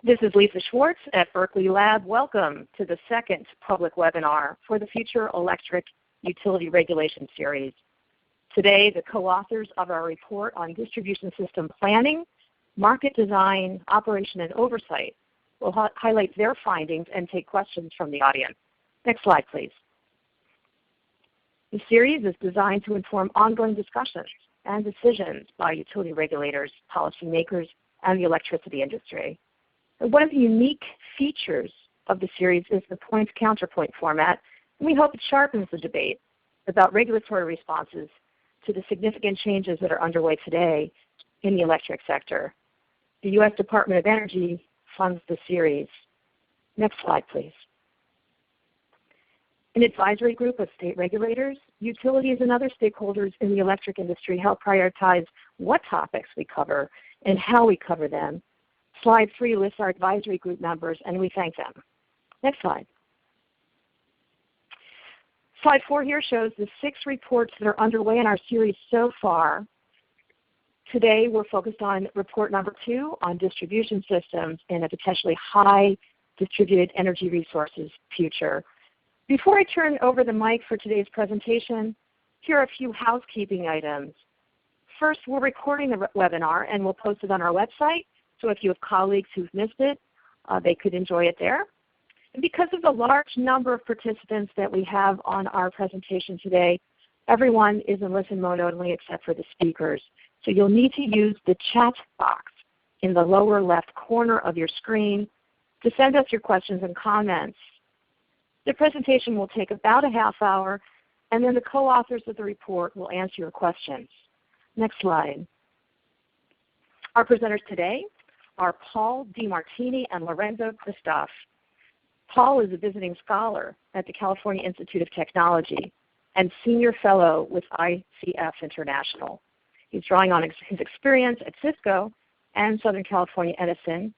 This is Lisa Schwartz at Berkeley Lab. Welcome to the second public webinar for the Future Electric Utility Regulation Series. Today, the co-authors of our report on distribution system planning, market design, operation, and oversight will highlight their findings and take questions from the audience. Next slide, please. The series is designed to inform ongoing discussions and decisions by utility regulators, policymakers, and the electricity industry. One of the unique features of the series is the point-counterpoint format, and we hope it sharpens the debate about regulatory responses to the significant changes that are underway today in the electric sector. The U.S. Department of Energy funds the series. Next slide, please. An advisory group of state regulators, utilities, and other stakeholders in the electric industry help prioritize what topics we cover and how we cover them. Slide 3 lists our advisory group members, and we thank them. Next slide. Slide 4 here shows the 6 reports that are underway in our series so far. Today we're focused on report number 2 on distribution systems in a potentially high distributed energy resources future. Before I turn over the mic for today's presentation, here are a few housekeeping items. First, we're recording the webinar and we'll post it on our website. So if you have colleagues who've missed it, they could enjoy it there. And because of the large number of participants that we have on our presentation today, everyone is in listen mode only except for the speakers. So you'll need to use the chat box in the lower left corner of your screen to send us your questions and comments. The presentation will take about a half hour, and then the co-authors of the report will answer your questions. Next slide. Our presenters today are Paul Martini and Lorenzo Kristov. Paul is a visiting scholar at the California Institute of Technology and senior fellow with ICF International. He's drawing on his experience at Cisco and Southern California Edison.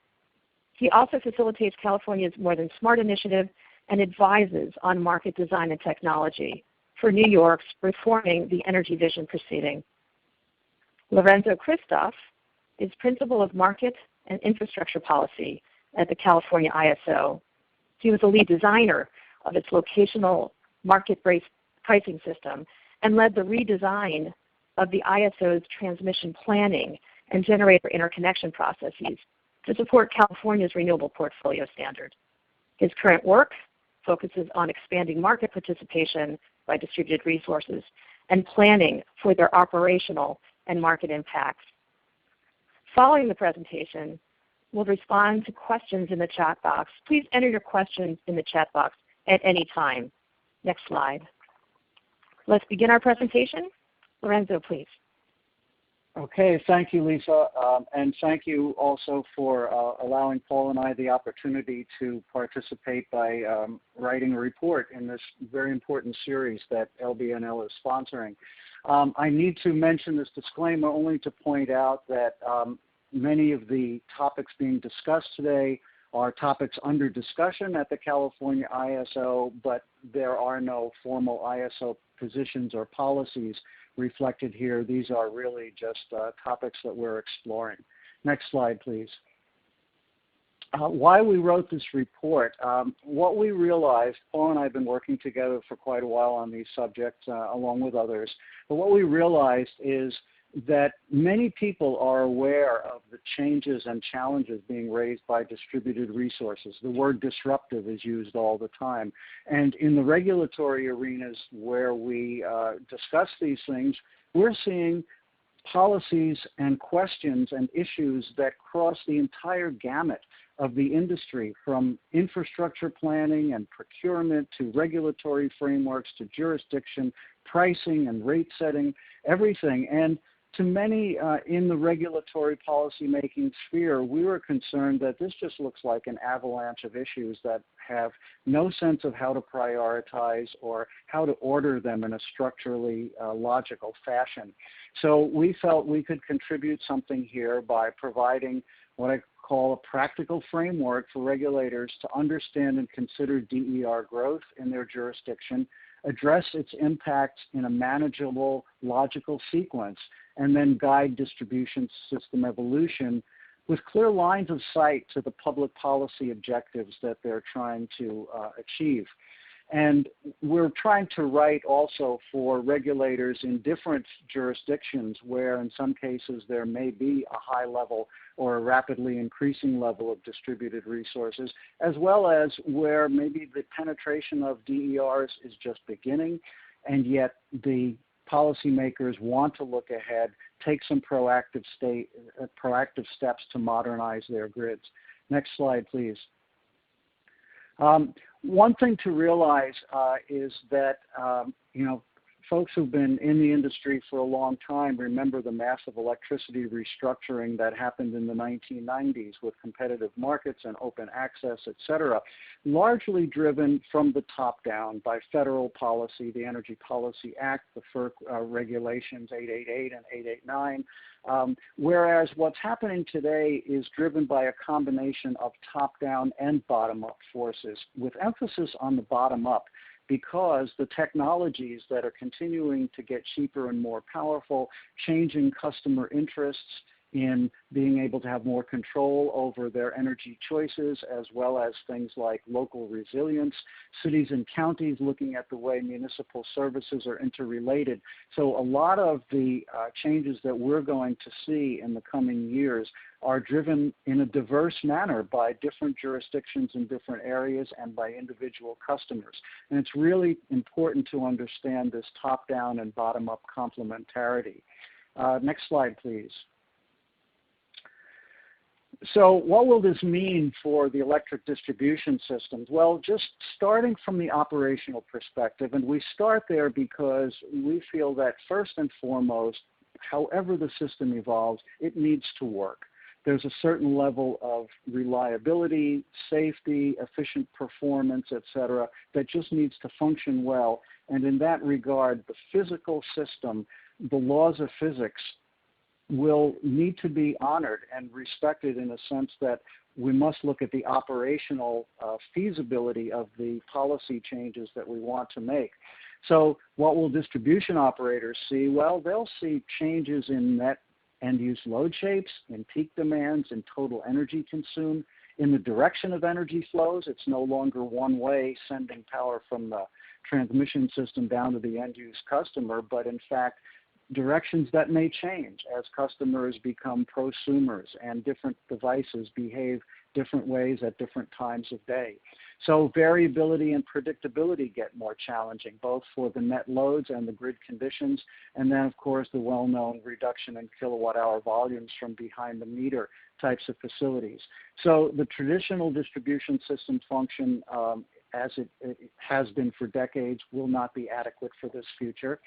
He also facilitates California's More Than Smart initiative and advises on market design and technology for New York's Reforming the Energy Vision proceeding. Lorenzo Kristov is Principal of Market and Infrastructure Policy at the California ISO. He was the lead designer of its locational market-based pricing system and led the redesign of the ISO's transmission planning and generator interconnection processes to support California's renewable portfolio standard. His current work focuses on expanding market participation by distributed resources and planning for their operational and market impacts. Following the presentation, we'll respond to questions in the chat box. Please enter your questions in the chat box at any time. Next slide. Let's begin our presentation. Lorenzo, please. Okay, thank you, Lisa, and thank you also for allowing Paul and I the opportunity to participate by writing a report in this very important series that LBNL is sponsoring. I need to mention this disclaimer only to point out that many of the topics being discussed today are topics under discussion at the California ISO, but there are no formal ISO positions or policies reflected here. These are really just topics that we're exploring. Next slide, please. Why we wrote this report, what we realized, Paul and I have been working together for quite a while on these subjects along with others, but what we realized is that many people are aware of the changes and challenges being raised by distributed resources. The word disruptive is used all the time. And in the regulatory arenas where we discuss these things, we're seeing policies and questions and issues that cross the entire gamut of the industry, from infrastructure planning and procurement to regulatory frameworks to jurisdiction, pricing and rate setting, everything. And to many in the regulatory policy-making sphere, we were concerned that this just looks like an avalanche of issues that have no sense of how to prioritize or how to order them in a structurally logical fashion. So we felt we could contribute something here by providing what I call a practical framework for regulators to understand and consider DER growth in their jurisdiction, address its impacts in a manageable, logical sequence, and then guide distribution system evolution with clear lines of sight to the public policy objectives that they're trying to achieve. And we're trying to write also for regulators in different jurisdictions where in some cases there may be a high level or a rapidly increasing level of distributed resources, as well as where maybe the penetration of DERs is just beginning, and yet the policymakers want to look ahead, take some proactive steps to modernize their grids. Next slide, please. One thing to realize is that, folks who've been in the industry for a long time remember the massive electricity restructuring that happened in the 1990s with competitive markets and open access, et cetera, largely driven from the top down by federal policy, the Energy Policy Act, the FEUR regulations 888 and 889, whereas what's happening today is driven by a combination of top-down and bottom-up forces, with emphasis on the bottom-up, because the technologies that are continuing to get cheaper and more powerful, changing customer interests in being able to have more control over their energy choices, as well as things like local resilience, cities and counties looking at the way municipal services are interrelated. So a lot of the changes that we're going to see in the coming years are driven in a diverse manner by different jurisdictions in different areas and by individual customers. And it's really important to understand this top-down and bottom-up complementarity. Next slide, please. So what will this mean for the electric distribution systems? Well, just starting from the operational perspective, and we start there because we feel that first and foremost, however the system evolves, it needs to work. There's a certain level of reliability, safety, efficient performance, et cetera, that just needs to function well. And in that regard, the physical system, the laws of physics, will need to be honored and respected in a sense that we must look at the operational feasibility of the policy changes that we want to make. So what will distribution operators see? Well, they'll see changes in net end-use load shapes, in peak demands, in total energy consumed, in the direction of energy flows. It's no longer one way sending power from the transmission system down to the end-use customer, but in fact, directions that may change as customers become prosumers and different devices behave different ways at different times of day. So variability and predictability get more challenging, both for the net loads and the grid conditions, and then of course the well-known reduction in kilowatt-hour volumes from behind-the-meter types of facilities. So the traditional distribution system function, as it has been for decades, will not be adequate for this future.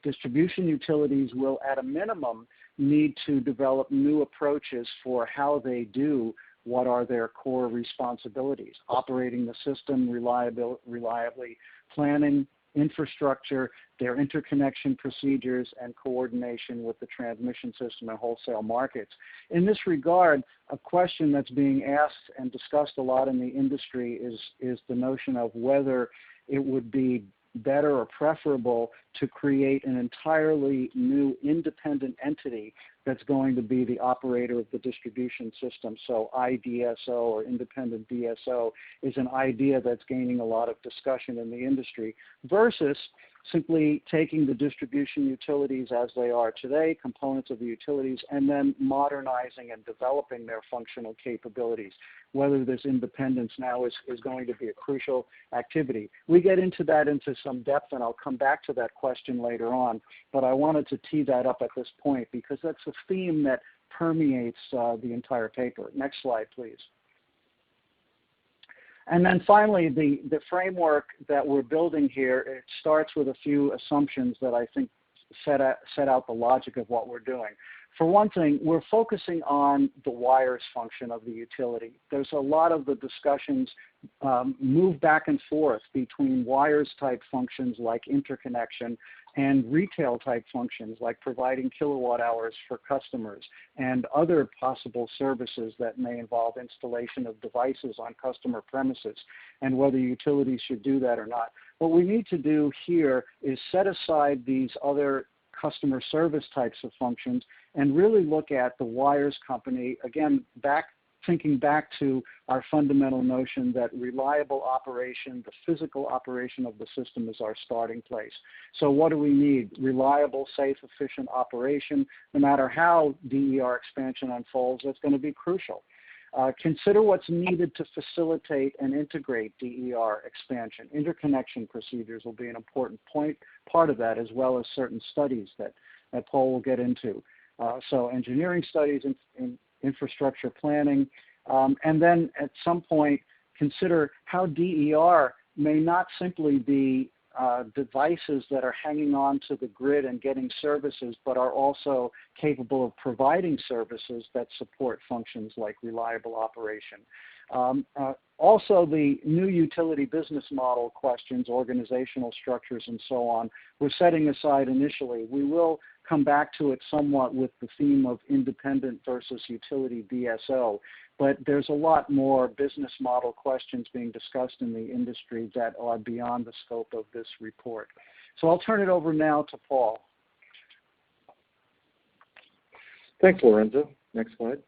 Distribution utilities will, at a minimum, need to develop new approaches for how they do what are their core responsibilities: operating the system reliably, planning infrastructure, their interconnection procedures, and coordination with the transmission system and wholesale markets. In this regard, a question that's being asked and discussed a lot in the industry is the notion of whether it would be better or preferable to create an entirely new independent entity that's going to be the operator of the distribution system. So IDSO, or independent DSO, is an idea that's gaining a lot of discussion in the industry, versus simply taking the distribution utilities as they are today, components of the utilities, and then modernizing and developing their functional capabilities. Whether this independence now is going to be a crucial activity. We get into that into some depth, and I'll come back to that question later on, but I wanted to tee that up at this point because that's a theme that permeates the entire paper. Next slide, please. And then finally, the framework that we're building here, it starts with a few assumptions that I think set out the logic of what we're doing. For one thing, we're focusing on the wires function of the utility. There's a lot of the discussions move back and forth between wires type functions like interconnection and retail type functions like providing kilowatt hours for customers and other possible services that may involve installation of devices on customer premises, and whether utilities should do that or not. What we need to do here is set aside these other customer service types of functions, and really look at the wires company, again, thinking back to our fundamental notion that reliable operation, the physical operation of the system, is our starting place. So what do we need? Reliable, safe, efficient operation. No matter how DER expansion unfolds, that's going to be crucial. Consider what's needed to facilitate and integrate DER expansion. Interconnection procedures will be an important part of that, as well as certain studies that Paul will get into. So engineering studies, infrastructure planning, and then at some point consider how DER may not simply be devices that are hanging on to the grid and getting services, but are also capable of providing services that support functions like reliable operation. Also, the new utility business model questions, organizational structures, and so on, we're setting aside initially. We will come back to it somewhat with the theme of independent versus utility DSO, but there's a lot more business model questions being discussed in the industry that are beyond the scope of this report. So I'll turn it over now to Paul. Thanks, Lorenzo. Next slide.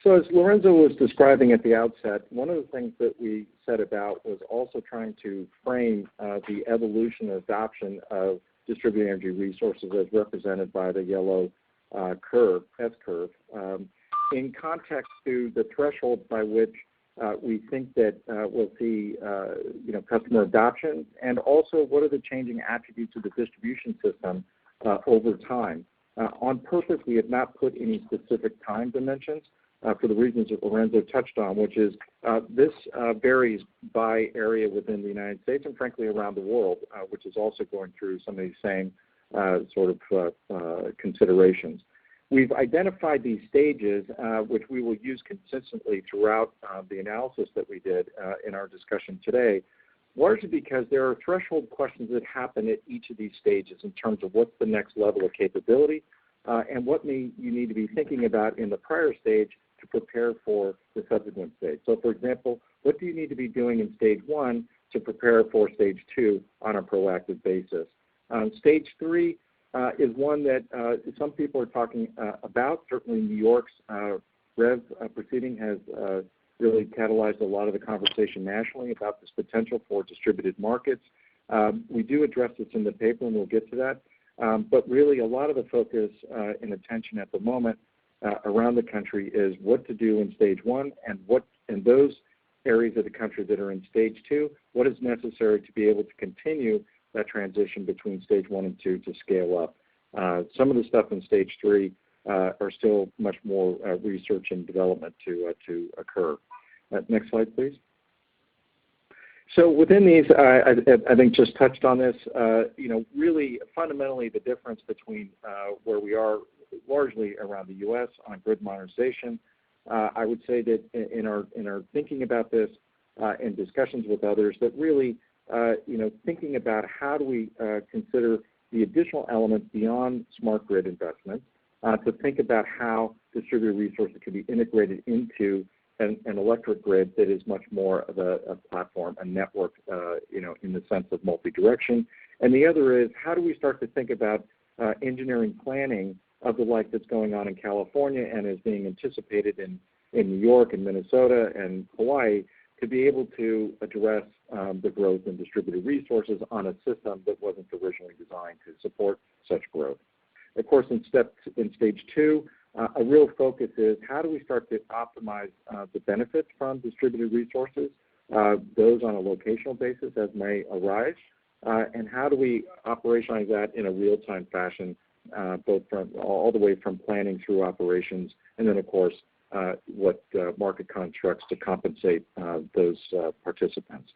So as Lorenzo was describing at the outset, one of the things that we set about was also trying to frame the evolution and adoption of distributed energy resources as represented by the yellow curve, S-curve, in context to the threshold by which we think that we'll see customer adoption, and also what are the changing attributes of the distribution system over time. On purpose, we have not put any specific time dimensions for the reasons that Lorenzo touched on, which is this varies by area within the United States and frankly around the world, which is also going through some of these same sort of considerations. We've identified these stages, which we will use consistently throughout the analysis that we did in our discussion today, largely because there are threshold questions that happen at each of these stages in terms of what's the next level of capability and what you need to be thinking about in the prior stage to prepare for the subsequent stage. So, for example, what do you need to be doing in stage 1 to prepare for stage 2 on a proactive basis? Stage 3 is one that some people are talking about. Certainly New York's REV proceeding has really catalyzed a lot of the conversation nationally about this potential for distributed markets. We do address this in the paper, and we'll get to that. But really a lot of the focus and attention at the moment around the country is what to do in stage 1 and what in those areas of the country that are in stage 2, what is necessary to be able to continue that transition between stage 1 and 2 to scale up. Some of the stuff in stage 3 are still much more research and development to occur. Next slide, please. So within these, I think just touched on this, really fundamentally the difference between where we are largely around the U.S. on grid modernization. I would say that in our thinking about this and discussions with others, that really, thinking about how do we consider the additional elements beyond smart grid investments to think about how distributed resources can be integrated into an electric grid that is much more of a platform, a network, in the sense of multi-direction. And the other is how do we start to think about engineering planning of the like that's going on in California and is being anticipated in New York and Minnesota and Hawaii to be able to address the growth in distributed resources on a system that wasn't originally designed to support such growth. Of course, in stage 2, a real focus is how do we start to optimize the benefits from distributed resources, those on a locational basis as may arise, and how do we operationalize that in a real-time fashion, both from all the way from planning through operations, and then of course what market constructs to compensate those participants.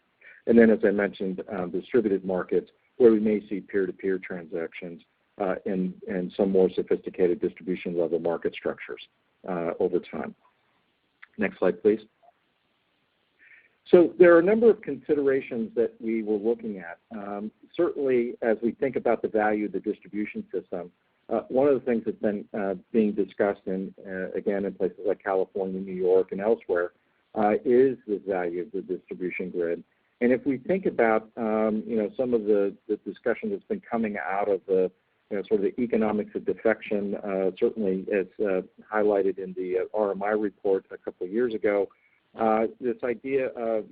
And then, as I mentioned, distributed markets where we may see peer-to-peer transactions and some more sophisticated distribution level market structures over time. Next slide, please. So there are a number of considerations that we were looking at. Certainly, as we think about the value of the distribution system, one of the things that's been being discussed again in places like California, New York, and elsewhere is the value of the distribution grid. And if we think about, some of the discussion that's been coming out of the, sort of the economics of defection, certainly as highlighted in the RMI report a couple of years ago, this idea of,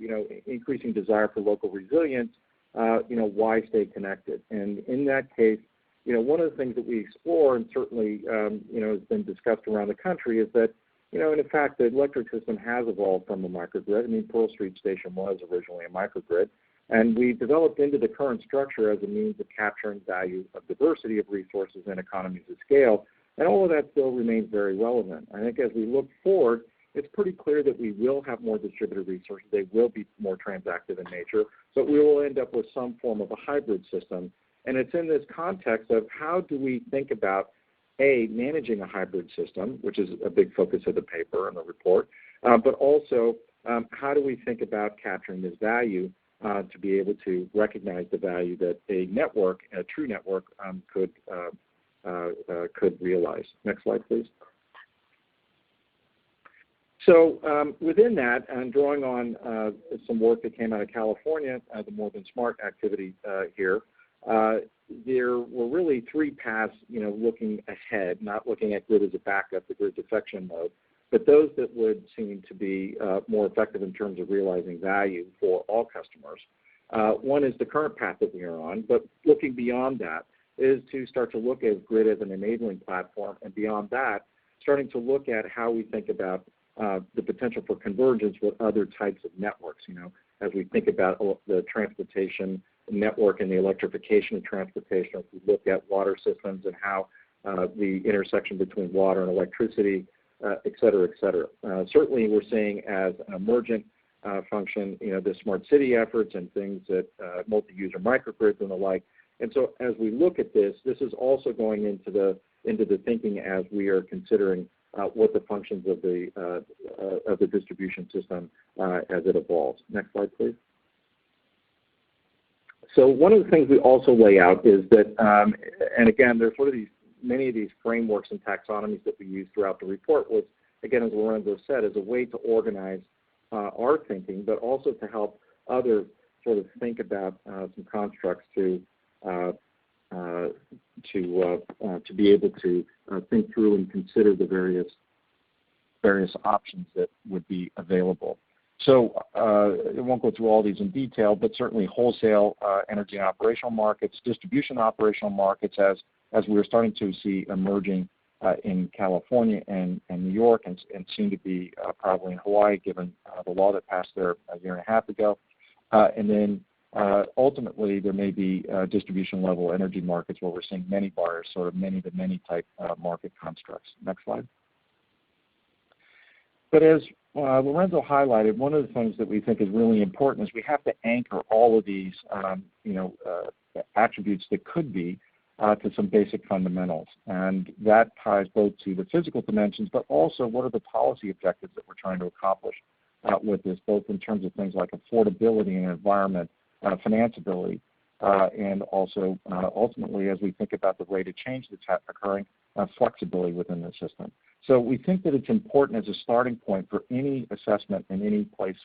increasing desire for local resilience, why stay connected? And in that case, one of the things that we explore and certainly, has been discussed around the country is that, and in fact, the electric system has evolved from a microgrid. I mean, Pearl Street Station was originally a microgrid, and we developed into the current structure as a means of capturing value of diversity of resources and economies of scale, and all of that still remains very relevant. I think as we look forward, it's pretty clear that we will have more distributed resources. They will be more transactive in nature, but we will end up with some form of a hybrid system. And it's in this context of how do we think about, A, managing a hybrid system, which is a big focus of the paper and the report, but also how do we think about capturing this value to be able to recognize the value that a network, a true network, could realize. Next slide, please. So within that, and drawing on some work that came out of California, the More Than Smart activity here, there were really three paths, looking ahead, not looking at grid as a backup, the grid defection mode, but those that would seem to be more effective in terms of realizing value for all customers. One is the current path that we are on, but looking beyond that is to start to look at grid as an enabling platform, and beyond that, starting to look at how we think about the potential for convergence with other types of networks, as we think about the transportation network and the electrification of transportation, if we look at water systems and how the intersection between water and electricity, et cetera, et cetera. Certainly we're seeing as an emergent function, the smart city efforts and things that multi-user microgrids and the like. And so as we look at this, this is also going into the thinking as we are considering what the functions of the distribution system as it evolves. Next slide, please. So one of the things we also lay out is that, and again, there's sort of many of these frameworks and taxonomies that we use throughout the report was, again, as Lorenzo said, as a way to organize our thinking, but also to help others sort of think about some constructs to be able to think through and consider the various options that would be available. So I won't go through all these in detail, but certainly wholesale energy and operational markets, distribution operational markets, as we're starting to see emerging in California and New York, and seem to be probably in Hawaii, given the law that passed there a year and a half ago. And then ultimately, there may be distribution level energy markets where we're seeing many buyers, sort of many-to-many type market constructs. Next slide. But as Lorenzo highlighted, one of the things that we think is really important is we have to anchor all of these, attributes that could be to some basic fundamentals. And that ties both to the physical dimensions, but also what are the policy objectives that we're trying to accomplish with this, both in terms of things like affordability and environment, financeability, and also ultimately, as we think about the rate of change that's occurring, flexibility within the system. So we think that it's important as a starting point for any assessment in any place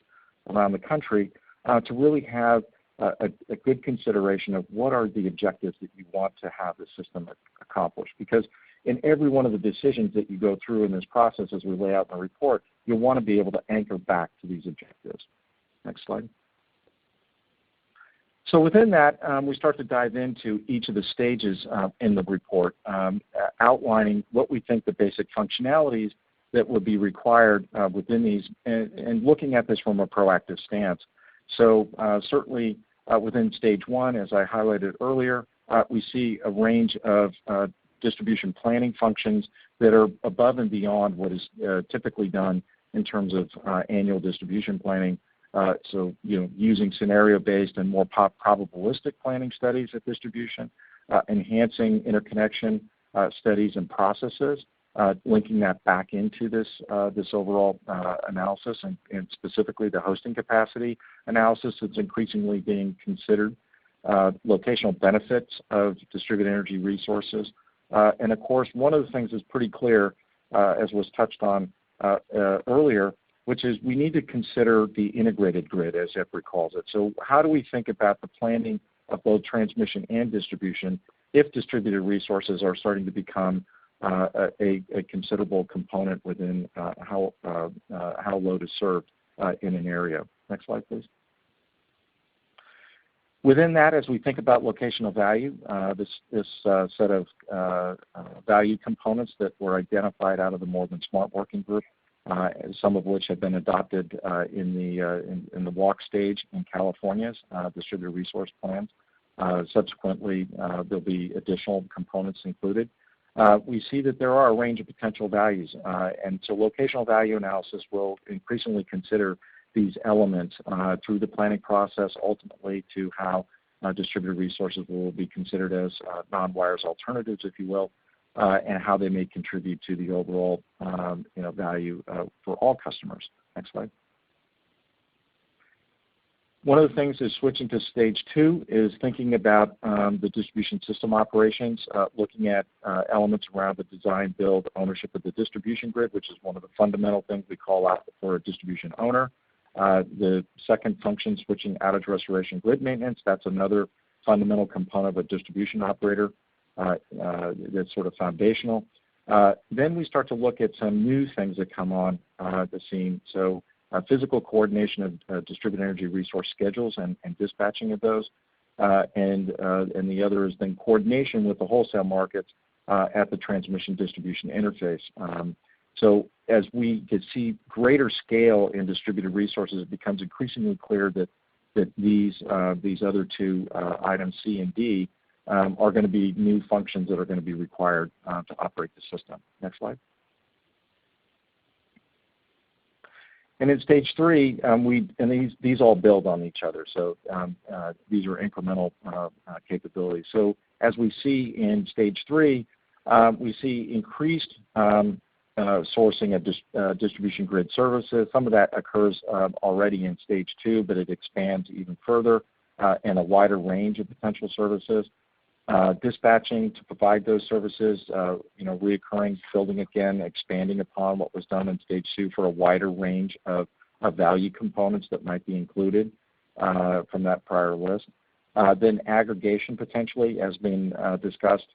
around the country to really have a good consideration of what are the objectives that you want to have the system accomplish. Because in every one of the decisions that you go through in this process, as we lay out in the report, you'll want to be able to anchor back to these objectives. Next slide. So within that, we start to dive into each of the stages in the report, outlining what we think the basic functionalities that would be required within these, and looking at this from a proactive stance. So certainly within stage one, as I highlighted earlier, we see a range of distribution planning functions that are above and beyond what is typically done in terms of annual distribution planning. So, using scenario-based and more probabilistic planning studies of distribution, enhancing interconnection studies and processes, linking that back into this overall analysis, and specifically the hosting capacity analysis that's increasingly being considered, locational benefits of distributed energy resources, and of course, one of the things that's pretty clear, as was touched on earlier, which is we need to consider the integrated grid, as EPRI calls it. So how do we think about the planning of both transmission and distribution if distributed resources are starting to become a considerable component within how load is served in an area. Next slide, please. Within that, as we think about locational value, this set of value components that were identified out of the More Than Smart Working Group, some of which have been adopted in the walk stage in California's distributed resource plans. Subsequently, there'll be additional components included. We see that there are a range of potential values, and so locational value analysis will increasingly consider these elements through the planning process, ultimately to how distributed resources will be considered as non-wires alternatives, if you will, and how they may contribute to the overall value for all customers. Next slide. One of the things is switching to stage 2 is thinking about the distribution system operations, looking at elements around the design, build, ownership of the distribution grid, which is one of the fundamental things we call out for a distribution owner. The second function, switching outage restoration grid maintenance, that's another fundamental component of a distribution operator that's sort of foundational. Then we start to look at some new things that come on the scene. So physical coordination of distributed energy resource schedules and dispatching of those. And the other is then coordination with the wholesale markets at the transmission distribution interface. So as we could see greater scale in distributed resources, it becomes increasingly clear that these other two items, C and D, are going to be new functions that are going to be required to operate the system. Next slide. And in stage 3, these all build on each other. So these are incremental capabilities. So as we see in stage 3, we see increased sourcing of distribution grid services. Some of that occurs already in stage 2, but it expands even further and a wider range of potential services. Dispatching to provide those services, reoccurring, building again, expanding upon what was done in stage 2 for a wider range of value components that might be included from that prior list. Then aggregation potentially has been discussed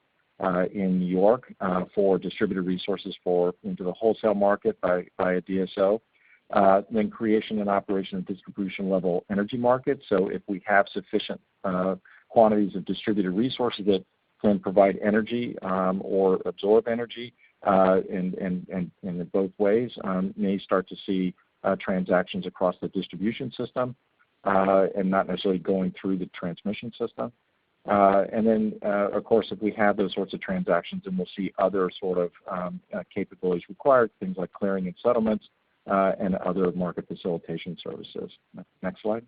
in New York for distributed resources into the wholesale market by a DSO. Then creation and operation of distribution level energy markets. So if we have sufficient quantities of distributed resources that can provide energy or absorb energy in both ways, may start to see transactions across the distribution system and not necessarily going through the transmission system. And then, of course, if we have those sorts of transactions, then we'll see other sort of capabilities required, things like clearing and settlements and other market facilitation services. Next slide.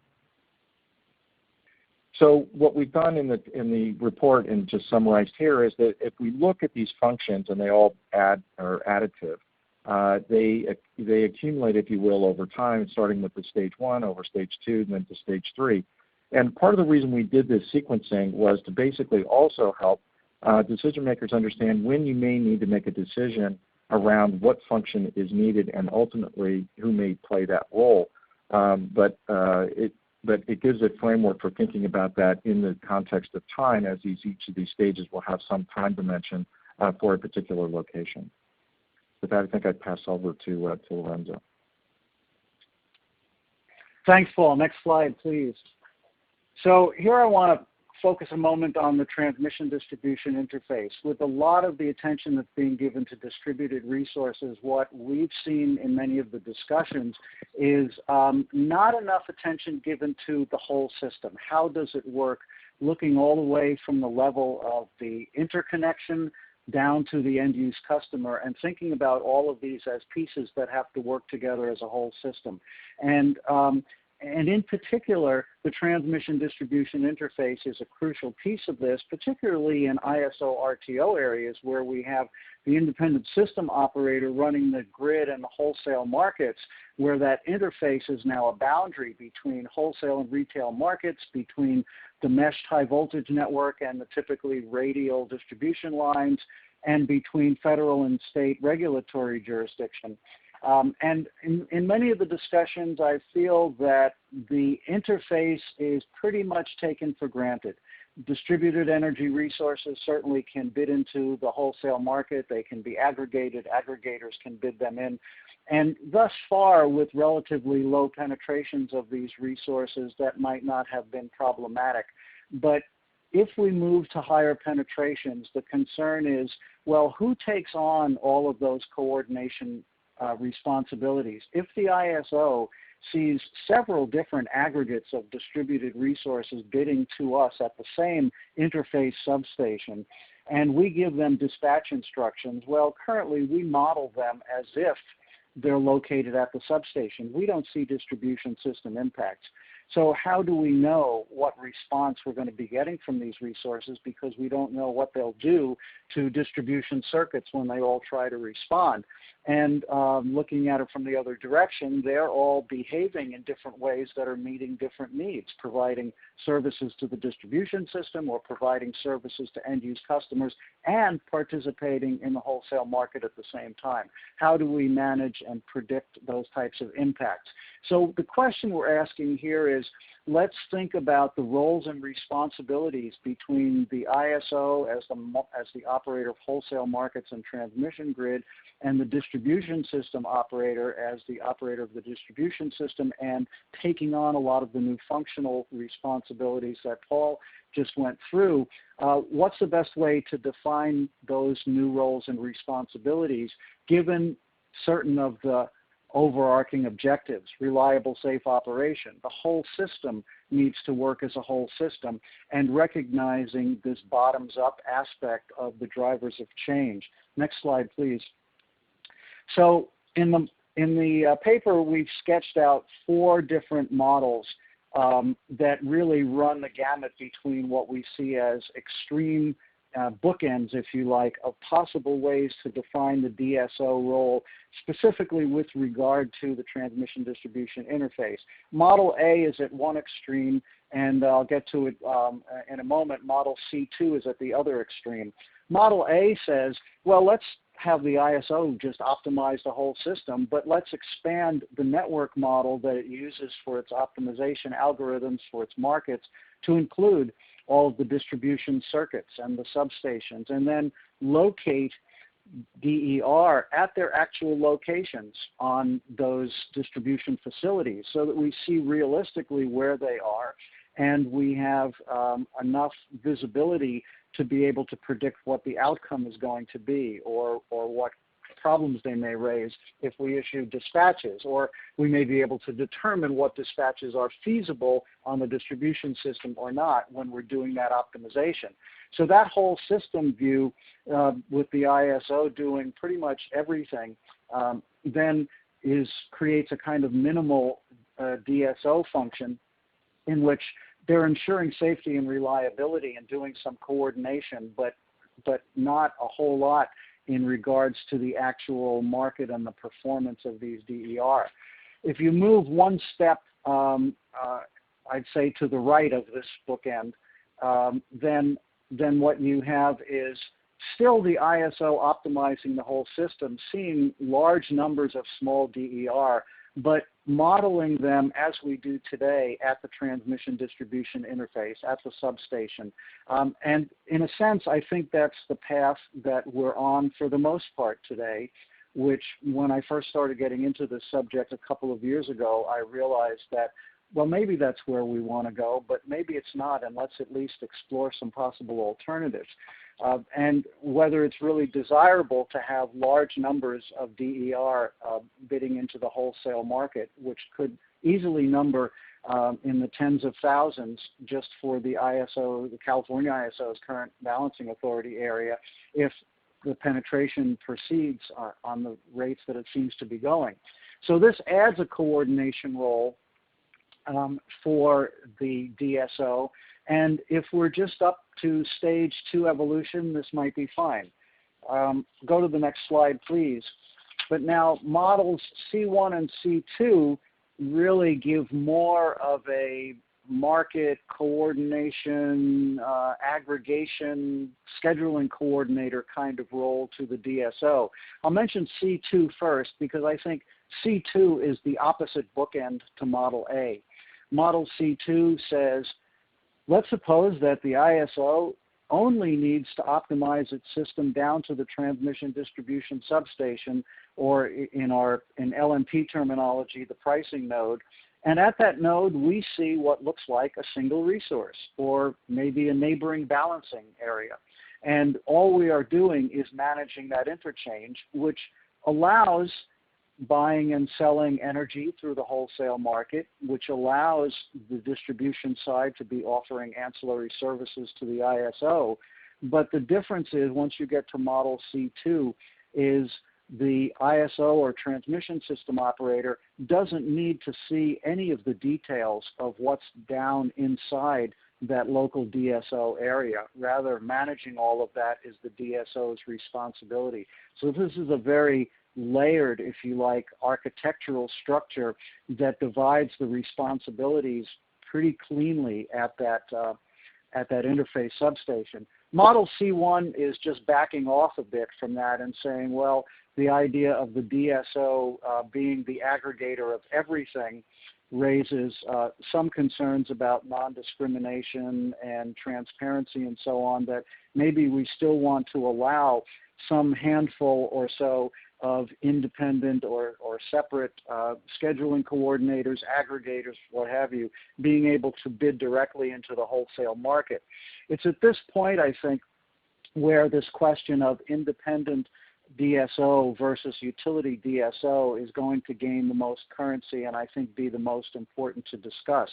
So what we've done in the report and just summarized here is that if we look at these functions and they all are additive, they accumulate, if you will, over time, starting with the stage 1 over stage 2 and then to stage 3. And part of the reason we did this sequencing was to basically also help decision makers understand when you may need to make a decision around what function is needed and ultimately who may play that role. But it gives a framework for thinking about that in the context of time, as each of these stages will have some time dimension for a particular location. With that, I think I'd pass over to Lorenzo. Thanks, Paul. Next slide, please. So here I want to focus a moment on the transmission distribution interface. With a lot of the attention that's being given to distributed resources, what we've seen in many of the discussions is not enough attention given to the whole system. How does it work? Looking all the way from the level of the interconnection down to the end-use customer and thinking about all of these as pieces that have to work together as a whole system. And in particular, the transmission distribution interface is a crucial piece of this, particularly in ISO RTO areas where we have the independent system operator running the grid and the wholesale markets, where that interface is now a boundary between wholesale and retail markets, between the meshed high voltage network and the typically radial distribution lines, and between federal and state regulatory jurisdiction. And in many of the discussions, I feel that the interface is pretty much taken for granted. Distributed energy resources certainly can bid into the wholesale market. They can be aggregated. Aggregators can bid them in. And thus far, with relatively low penetrations of these resources, that might not have been problematic. But if we move to higher penetrations, the concern is, well, who takes on all of those coordination responsibilities? If the ISO sees several different aggregates of distributed resources bidding to us at the same interface substation, and we give them dispatch instructions, well, currently we model them as if they're located at the substation. We don't see distribution system impacts. So how do we know what response we're going to be getting from these resources, because we don't know what they'll do to distribution circuits when they all try to respond? And looking at it from the other direction, they're all behaving in different ways that are meeting different needs, providing services to the distribution system or providing services to end-use customers and participating in the wholesale market at the same time. How do we manage and predict those types of impacts? So the question we're asking here is, let's think about the roles and responsibilities between the ISO as the operator of wholesale markets and transmission grid, and the distribution system operator as the operator of the distribution system, and taking on a lot of the new functional responsibilities that Paul just went through. What's the best way to define those new roles and responsibilities, given certain of the overarching objectives? Reliable, safe operation. The whole system needs to work as a whole system, and recognizing this bottoms-up aspect of the drivers of change. Next slide, please. So in the paper, we've sketched out 4 different models that really run the gamut between what we see as extreme bookends, if you like, of possible ways to define the DSO role, specifically with regard to the transmission distribution interface. Model A is at one extreme, and I'll get to it in a moment. Model C2 is at the other extreme. Model A says, well, let's have the ISO just optimize the whole system, but let's expand the network model that it uses for its optimization algorithms for its markets to include all of the distribution circuits and the substations, and then locate DER at their actual locations on those distribution facilities so that we see realistically where they are, and we have enough visibility to be able to predict what the outcome is going to be, or what problems they may raise if we issue dispatches, or we may be able to determine what dispatches are feasible on the distribution system or not when we're doing that optimization. So that whole system view with the ISO doing pretty much everything then creates a kind of minimal DSO function in which they're ensuring safety and reliability and doing some coordination, but not a whole lot in regards to the actual market and the performance of these DER. If you move one step, I'd say to the right of this bookend, then what you have is still the ISO optimizing the whole system, seeing large numbers of small DER, but modeling them as we do today at the transmission distribution interface, at the substation. And in a sense, I think that's the path that we're on for the most part today, which when I first started getting into this subject a couple of years ago, I realized that, well, maybe that's where we want to go, but maybe it's not, and let's at least explore some possible alternatives. And whether it's really desirable to have large numbers of DER bidding into the wholesale market, which could easily number in the tens of thousands just for the ISO, the California ISO's current balancing authority area, if the penetration proceeds on the rates that it seems to be going. So this adds a coordination role for the DSO. And if we're just up to stage 2 evolution, this might be fine. Go to the next slide, please. But now models C1 and C2 really give more of a market coordination, aggregation, scheduling coordinator kind of role to the DSO. I'll mention C2 first because I think C2 is the opposite bookend to Model A. Model C2 says, let's suppose that the ISO only needs to optimize its system down to the transmission distribution substation, or in LMP terminology, the pricing node. And at that node, we see what looks like a single resource or maybe a neighboring balancing area. And all we are doing is managing that interchange, which allows buying and selling energy through the wholesale market, which allows the distribution side to be offering ancillary services to the ISO. But the difference is, once you get to Model C2, is the ISO or transmission system operator doesn't need to see any of the details of what's down inside that local DSO area. Rather, managing all of that is the DSO's responsibility. So this is a very layered, if you like, architectural structure that divides the responsibilities pretty cleanly at that interface substation. Model C1 is just backing off a bit from that and saying, well, the idea of the DSO being the aggregator of everything raises some concerns about non-discrimination and transparency and so on, that maybe we still want to allow some handful or so of independent or separate scheduling coordinators, aggregators, what have you, being able to bid directly into the wholesale market. It's at this point, I think, where this question of independent DSO versus utility DSO is going to gain the most currency and I think be the most important to discuss.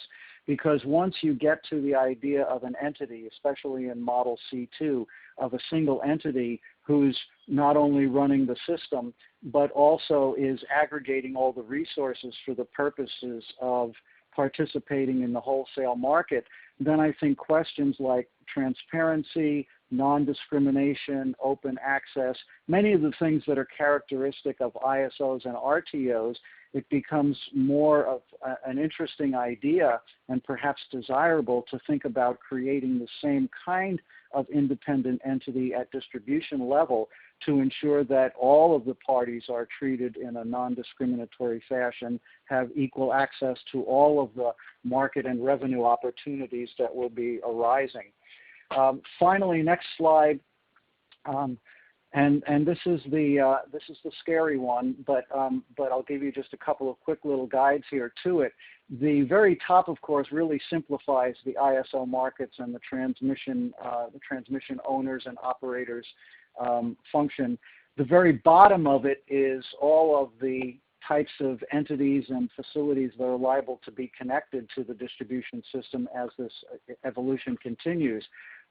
Because once you get to the idea of an entity, especially in Model C2, of a single entity who's not only running the system, but also is aggregating all the resources for the purposes of participating in the wholesale market, then I think questions like transparency, non-discrimination, open access, many of the things that are characteristic of ISOs and RTOs, it becomes more of an interesting idea and perhaps desirable to think about creating the same kind of independent entity at distribution level to ensure that all of the parties are treated in a non-discriminatory fashion, have equal access to all of the market and revenue opportunities that will be arising. Finally, next slide, and this is the scary one, but I'll give you just a couple of quick little guides here to it. The very top, of course, really simplifies the ISO markets and the transmission owners and operators function. The very bottom of it is all of the types of entities and facilities that are liable to be connected to the distribution system as this evolution continues.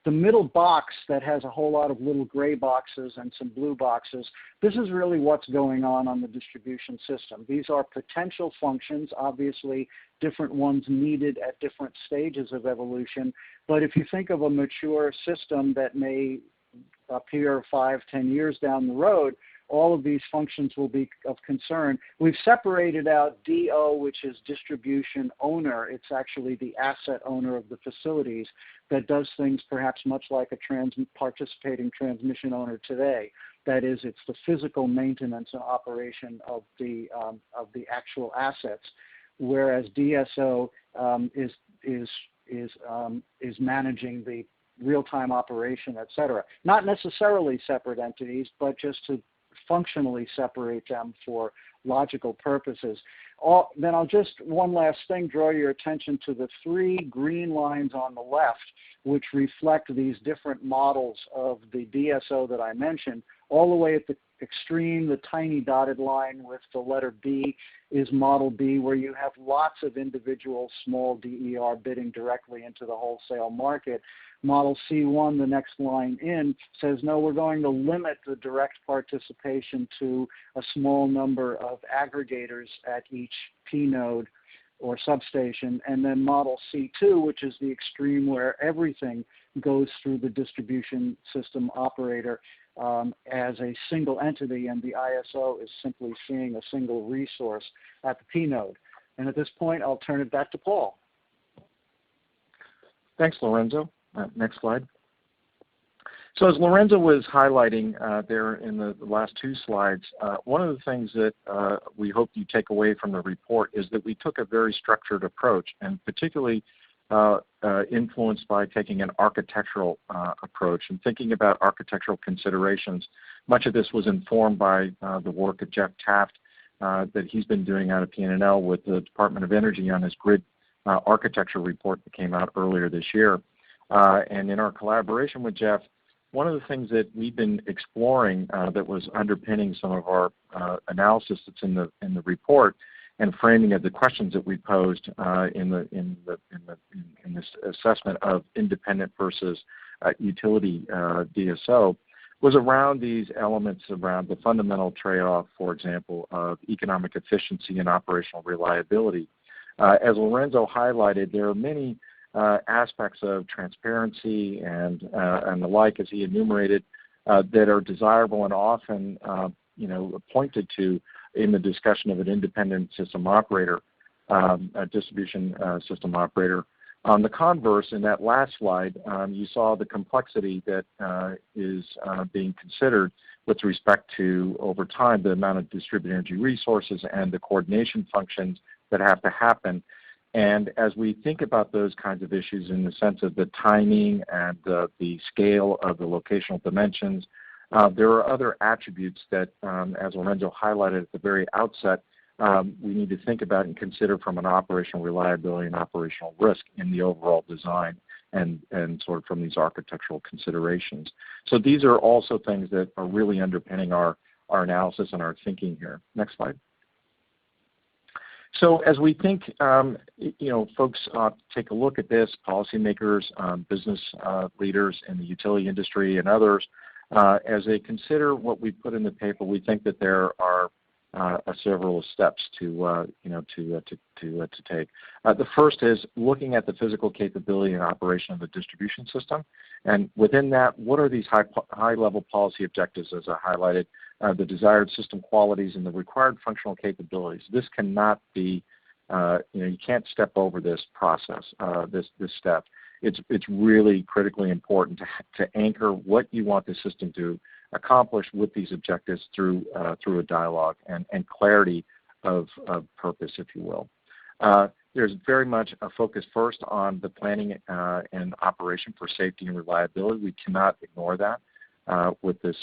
The middle box that has a whole lot of little gray boxes and some blue boxes, this is really what's going on the distribution system. These are potential functions, obviously different ones needed at different stages of evolution. But if you think of a mature system that may appear 5, 10 years down the road, all of these functions will be of concern. We've separated out DO, which is distribution owner. It's actually the asset owner of the facilities that does things perhaps much like a participating transmission owner today. That is, it's the physical maintenance and operation of the actual assets, whereas DSO is managing the real-time operation, et cetera. Not necessarily separate entities, but just to functionally separate them for logical purposes. Then I'll just, one last thing, draw your attention to the 3 green lines on the left, which reflect these different models of the DSO that I mentioned. All the way at the extreme, the tiny dotted line with the letter B is Model B, where you have lots of individual small DER bidding directly into the wholesale market. Model C1, the next line in, says, no, we're going to limit the direct participation to a small number of aggregators at each P node or substation. And then Model C2, which is the extreme where everything goes through the distribution system operator as a single entity, and the ISO is simply seeing a single resource at the P node. And at this point, I'll turn it back to Paul. Thanks, Lorenzo. Next slide. So as Lorenzo was highlighting there in the last two slides, one of the things that we hope you take away from the report is that we took a very structured approach, and particularly influenced by taking an architectural approach and thinking about architectural considerations. Much of this was informed by the work of Jeff Taft that he's been doing out of PNNL with the Department of Energy on his grid architecture report that came out earlier this year. And in our collaboration with Jeff, one of the things that we've been exploring that was underpinning some of our analysis that's in the report and framing of the questions that we posed in this assessment of independent versus utility DSO was around these elements around the fundamental trade-off, for example, of economic efficiency and operational reliability. As Lorenzo highlighted, there are many aspects of transparency and the like, as he enumerated, that are desirable and often, pointed to in the discussion of an independent system operator, a distribution system operator. On the converse, in that last slide, you saw the complexity that is being considered with respect to, over time, the amount of distributed energy resources and the coordination functions that have to happen. And as we think about those kinds of issues in the sense of the timing and the scale of the locational dimensions, there are other attributes that, as Lorenzo highlighted at the very outset, we need to think about and consider from an operational reliability and operational risk in the overall design and sort of from these architectural considerations. So these are also things that are really underpinning our analysis and our thinking here. Next slide. So as we think, folks take a look at this, policymakers, business leaders in the utility industry and others, as they consider what we put in the paper, we think that there are several steps to take. The first is looking at the physical capability and operation of the distribution system, and within that, what are these high-level policy objectives, as I highlighted, the desired system qualities and the required functional capabilities. This cannot be, you can't step over this process, this step. It's really critically important to anchor what you want the system to accomplish with these objectives through a dialogue and clarity of purpose, if you will. There's very much a focus first on the planning and operation for safety and reliability. We cannot ignore that with this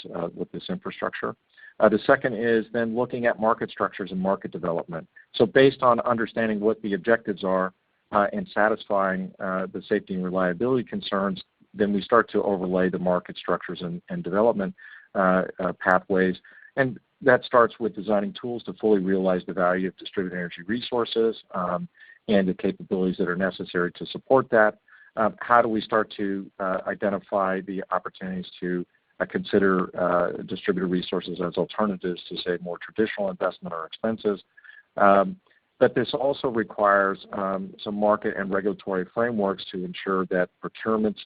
infrastructure. The second is then looking at market structures and market development. So based on understanding what the objectives are and satisfying the safety and reliability concerns, then we start to overlay the market structures and development pathways. And that starts with designing tools to fully realize the value of distributed energy resources and the capabilities that are necessary to support that. How do we start to identify the opportunities to consider distributed resources as alternatives to, say, more traditional investment or expenses? But this also requires some market and regulatory frameworks to ensure that procurements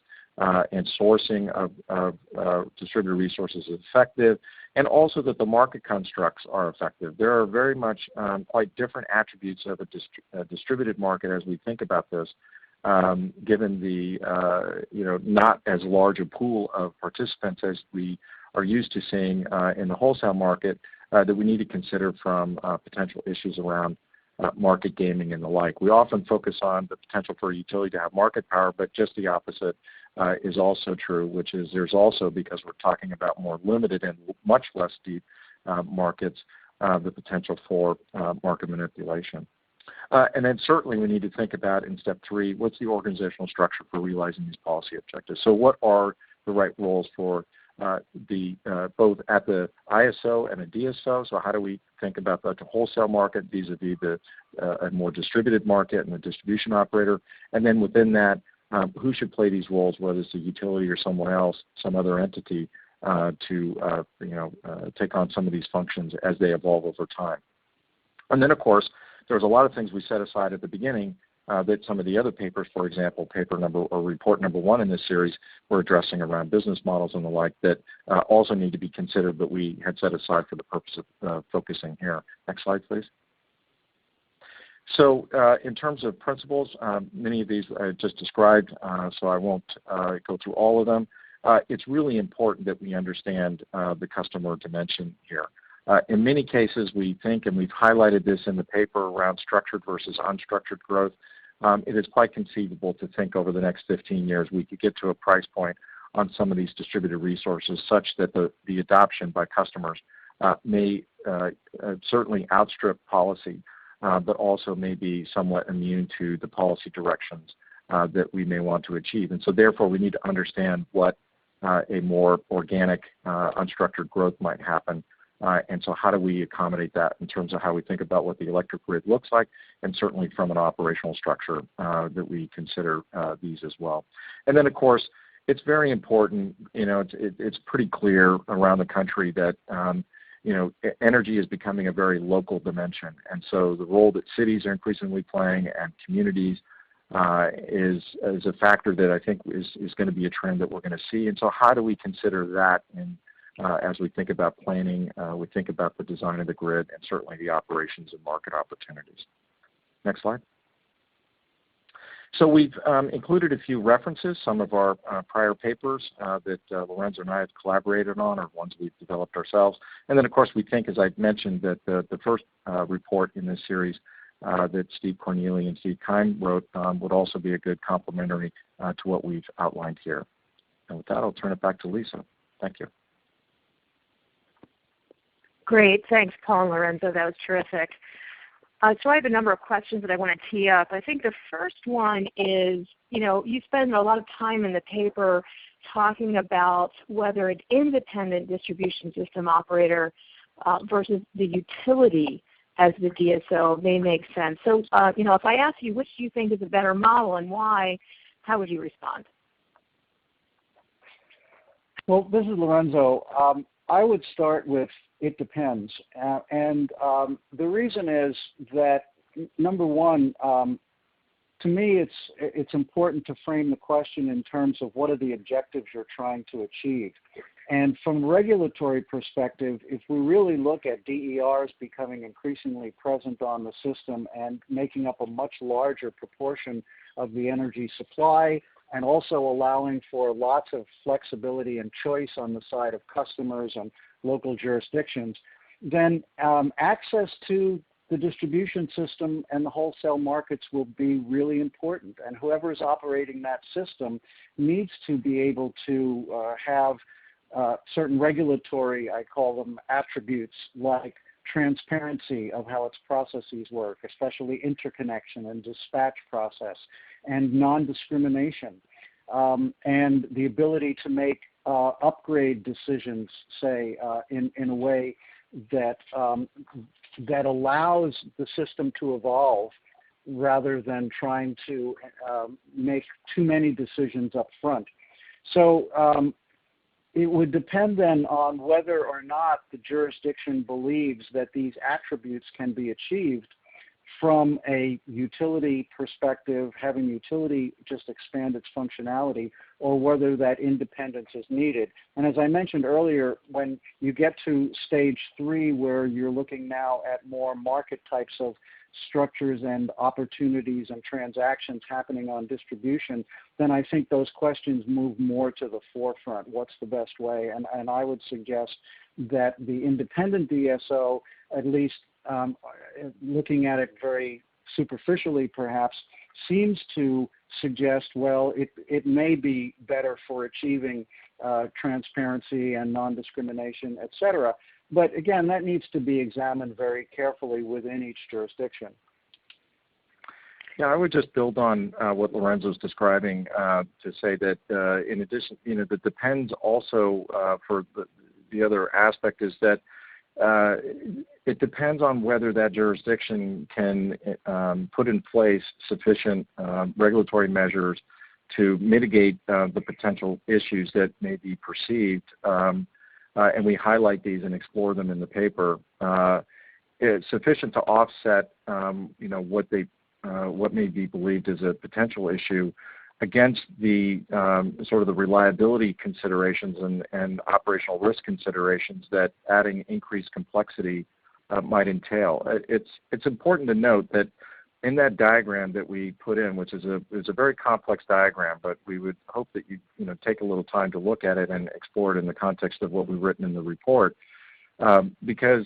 and sourcing of distributed resources is effective, and also that the market constructs are effective. There are very much quite different attributes of a distributed market as we think about this, given the not as large a pool of participants as we are used to seeing in the wholesale market, that we need to consider from potential issues around market gaming and the like. We often focus on the potential for a utility to have market power, but just the opposite is also true, which is there's also, because we're talking about more limited and much less deep markets, the potential for market manipulation. And then certainly we need to think about in step 3, what's the organizational structure for realizing these policy objectives? So what are the right roles for both at the ISO and the DSO? So how do we think about the wholesale market vis-a-vis a more distributed market and the distribution operator? And then within that, who should play these roles, whether it's a utility or someone else, some other entity, to take on some of these functions as they evolve over time. And then, of course, there's a lot of things we set aside at the beginning that some of the other papers, for example, report number 1 in this series, were addressing around business models and the like that also need to be considered, but we had set aside for the purpose of focusing here. Next slide, please. So in terms of principles, many of these I just described, so I won't go through all of them. It's really important that we understand the customer dimension here. In many cases, we think, and we've highlighted this in the paper around structured versus unstructured growth, it is quite conceivable to think over the next 15 years we could get to a price point on some of these distributed resources such that the adoption by customers may certainly outstrip policy, but also may be somewhat immune to the policy directions that we may want to achieve. And so therefore we need to understand what a more organic unstructured growth might happen. And so how do we accommodate that in terms of how we think about what the electric grid looks like, and certainly from an operational structure that we consider these as well. And then of course, it's very important, it's pretty clear around the country that energy is becoming a very local dimension. And so the role that cities are increasingly playing and communities is a factor that I think is going to be a trend that we're going to see. And so how do we consider that as we think about planning, we think about the design of the grid, and certainly the operations and market opportunities. Next slide. So we've included a few references, some of our prior papers that Lorenzo and I have collaborated on, or ones we've developed ourselves. And then, of course, we think, as I've mentioned, that the first report in this series that Steve Corneli and Steve Keim wrote would also be a good complementary to what we've outlined here. And with that, I'll turn it back to Lisa. Thank you. Great. Thanks, Paul and Lorenzo. That was terrific. So I have a number of questions that I want to tee up. I think the first one is, you spend a lot of time in the paper talking about whether an independent distribution system operator versus the utility as the DSO may make sense. So, if I ask you which do you think is a better model and why, how would you respond? Well, this is Lorenzo. I would start with it depends. And the reason is that, number one, to me it's important to frame the question in terms of what are the objectives you're trying to achieve. And from a regulatory perspective, if we really look at DERs becoming increasingly present on the system and making up a much larger proportion of the energy supply, and also allowing for lots of flexibility and choice on the side of customers and local jurisdictions, then access to the distribution system and the wholesale markets will be really important. And whoever is operating that system needs to be able to have certain regulatory, I call them, attributes like transparency of how its processes work, especially interconnection and dispatch process, and non-discrimination, and the ability to make upgrade decisions, say, in a way that that allows the system to evolve rather than trying to make too many decisions up front. So it would depend then on whether or not the jurisdiction believes that these attributes can be achieved from a utility perspective, having utility just expand its functionality, or whether that independence is needed. And as I mentioned earlier, when you get to stage 3, where you're looking now at more market types of structures and opportunities and transactions happening on distribution, then I think those questions move more to the forefront. What's the best way? And I would suggest that the independent DSO, at least looking at it very superficially perhaps, seems to suggest, well, it may be better for achieving transparency and non-discrimination, et cetera. But again, that needs to be examined very carefully within each jurisdiction. Yeah, I would just build on what Lorenzo's describing to say that in addition, that depends also for the other aspect is that it depends on whether that jurisdiction can put in place sufficient regulatory measures to mitigate the potential issues that may be perceived. And we highlight these and explore them in the paper. It's sufficient to offset, what may be believed as a potential issue against the sort of the reliability considerations and operational risk considerations that adding increased complexity might entail. It's important to note that in that diagram that we put in, which is a very complex diagram, but we would hope that you take a little time to look at it and explore it in the context of what we've written in the report, because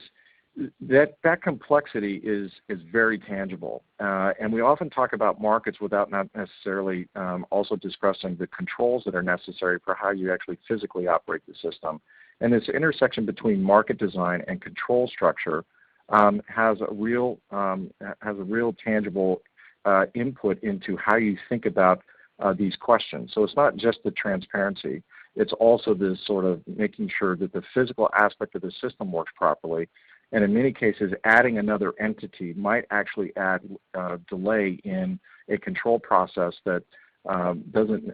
that complexity is very tangible, and we often talk about markets without not necessarily also discussing the controls that are necessary for how you actually physically operate the system. And this intersection between market design and control structure has a real tangible input into how you think about these questions. So it's not just the transparency; it's also this sort of making sure that the physical aspect of the system works properly. And in many cases, adding another entity might actually add delay in a control process that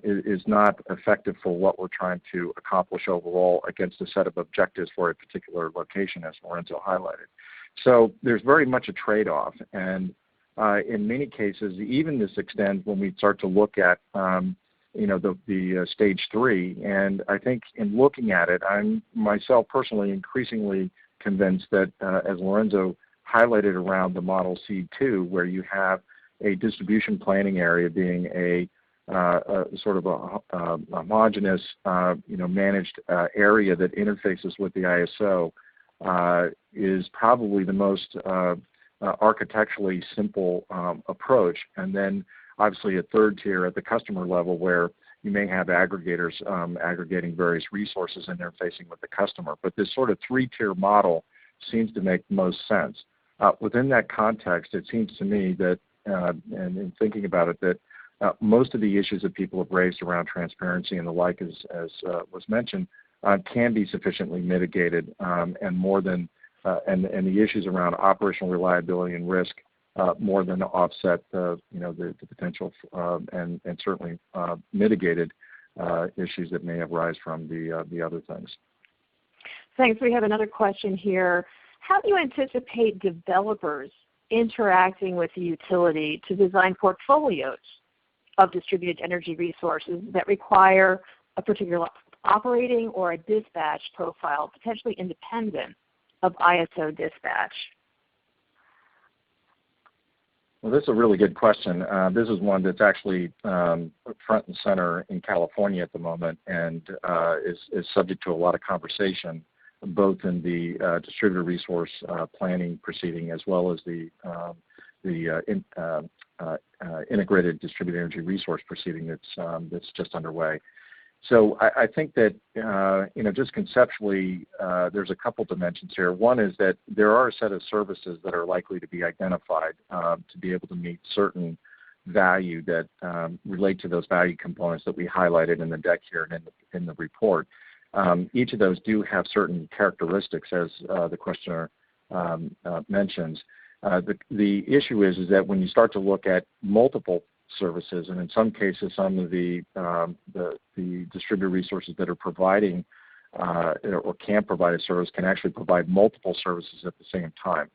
is not effective for what we're trying to accomplish overall against a set of objectives for a particular location, as Lorenzo highlighted. So there's very much a trade-off, and in many cases, even this extends when we start to look at the stage 3. And I think in looking at it, I'm myself personally increasingly convinced that, as Lorenzo highlighted around the Model C2, where you have a distribution planning area being a sort of a homogeneous, managed area that interfaces with the ISO, is probably the most architecturally simple approach. And then obviously a third tier at the customer level where you may have aggregators aggregating various resources and interfacing with the customer. But this sort of 3-tier model seems to make most sense. Within that context, it seems to me that, and in thinking about it, that most of the issues that people have raised around transparency and the like, as was mentioned, can be sufficiently mitigated, and more than and the issues around operational reliability and risk more than offset the potential and certainly mitigated issues that may arise from the other things. Thanks. We have another question here. How do you anticipate developers interacting with the utility to design portfolios of distributed energy resources that require a particular operating or a dispatch profile, potentially independent of ISO dispatch? Well, this is a really good question. This is one that's actually front and center in California at the moment, and is subject to a lot of conversation, both in the distributed resource planning proceeding as well as the integrated distributed energy resource proceeding that's just underway. So I think that just conceptually, there's a couple dimensions here. One is that there are a set of services that are likely to be identified to be able to meet certain value that relate to those value components that we highlighted in the deck here and in the report. Each of those do have certain characteristics, as the questioner mentions. The issue is that when you start to look at multiple services, and in some cases, some of the distributed resources that are providing or can provide a service can actually provide multiple services at the same time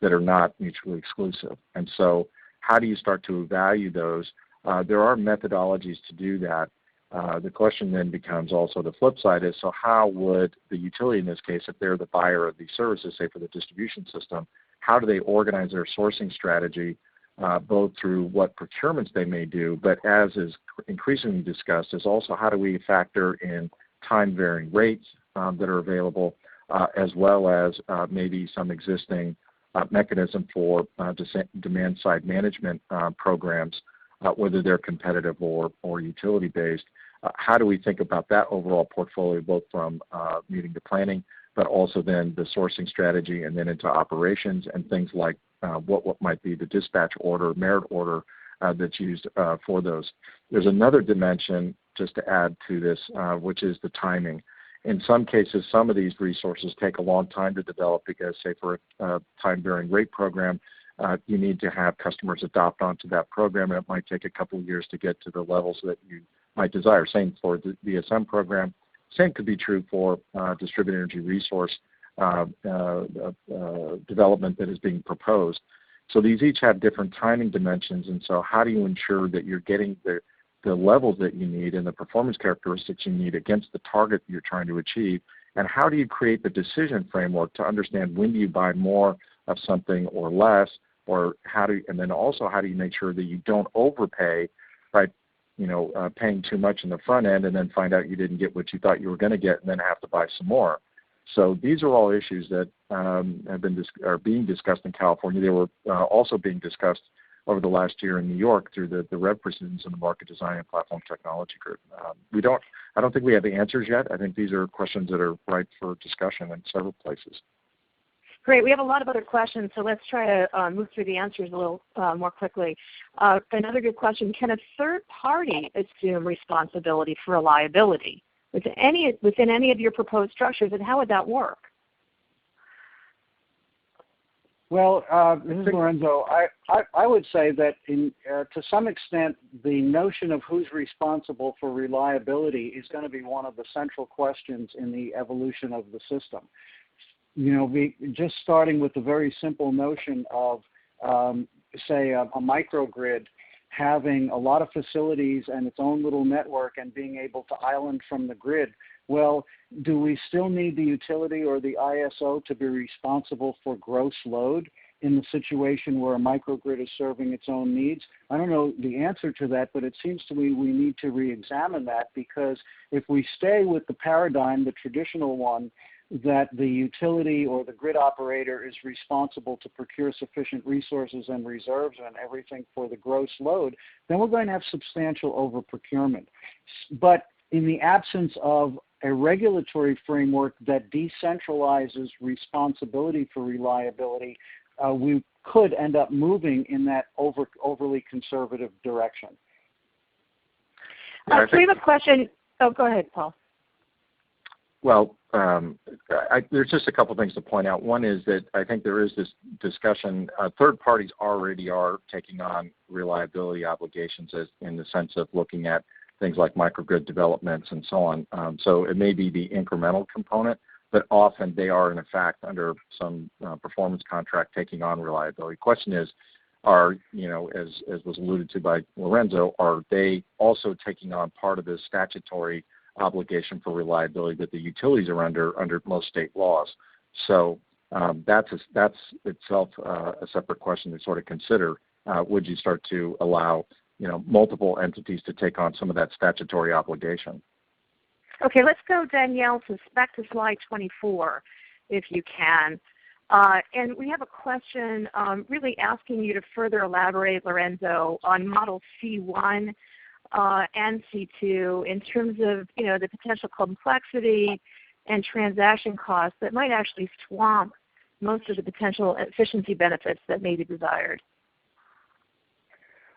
that are not mutually exclusive. And so, how do you start to value those? There are methodologies to do that. The question then becomes also the flip side is, so how would the utility in this case, if they're the buyer of these services, say for the distribution system, how do they organize their sourcing strategy, both through what procurements they may do, but as is increasingly discussed, is also how do we factor in time-varying rates that are available, as well as maybe some existing mechanism for demand-side management programs, whether they're competitive or utility-based. How do we think about that overall portfolio, both from meeting the planning, but also then the sourcing strategy, and then into operations and things like what might be the dispatch order, merit order that's used for those. There's another dimension, just to add to this, which is the timing. In some cases, some of these resources take a long time to develop because, say, for a time-varying rate program, you need to have customers adopt onto that program, and it might take a couple of years to get to the levels that you might desire. Same for the DSM program. Same could be true for distributed energy resource development that is being proposed. So these each have different timing dimensions, and so how do you ensure that you're getting the levels that you need and the performance characteristics you need against the target you're trying to achieve, and how do you create the decision framework to understand when do you buy more of something or less, or and then also how do you make sure that you don't overpay by, paying too much in the front end and then find out you didn't get what you thought you were going to get and then have to buy some more. So these are all issues that are being discussed in California. They were also being discussed over the last year in New York through the Rev Proceedings in the Market Design and Platform Technology Group. I don't think we have the answers yet. I think these are questions that are ripe for discussion in several places. Great. We have a lot of other questions, so let's try to move through the answers a little more quickly. Another good question, can a third party assume responsibility for reliability within any of your proposed structures, and how would that work? Well, this is Lorenzo. I would say that to some extent the notion of who's responsible for reliability is going to be one of the central questions in the evolution of the system. Just starting with the very simple notion of, say, a microgrid having a lot of facilities and its own little network and being able to island from the grid. Well, do we still need the utility or the ISO to be responsible for gross load in the situation where a microgrid is serving its own needs? I don't know the answer to that, but it seems to me we need to re-examine that, because if we stay with the paradigm, the traditional one, that the utility or the grid operator is responsible to procure sufficient resources and reserves and everything for the gross load, then we're going to have substantial over-procurement. But in the absence of a regulatory framework that decentralizes responsibility for reliability, we could end up moving in that overly conservative direction. So we have a question. Oh, go ahead, Paul. Well, there's just a couple things to point out. One is that I think there is this discussion. Third parties already are taking on reliability obligations in the sense of looking at things like microgrid developments and so on. So it may be the incremental component, but often they are, in fact, under some performance contract taking on reliability. Question is, as was alluded to by Lorenzo, are they also taking on part of the statutory obligation for reliability that the utilities are under most state laws? So that's itself a separate question to sort of consider. Would you start to allow multiple entities to take on some of that statutory obligation? Okay, let's go, Danielle, back to slide 24, if you can. And we have a question really asking you to further elaborate, Lorenzo, on Model C1 and C2 in terms of the potential complexity and transaction costs that might actually swamp most of the potential efficiency benefits that may be desired.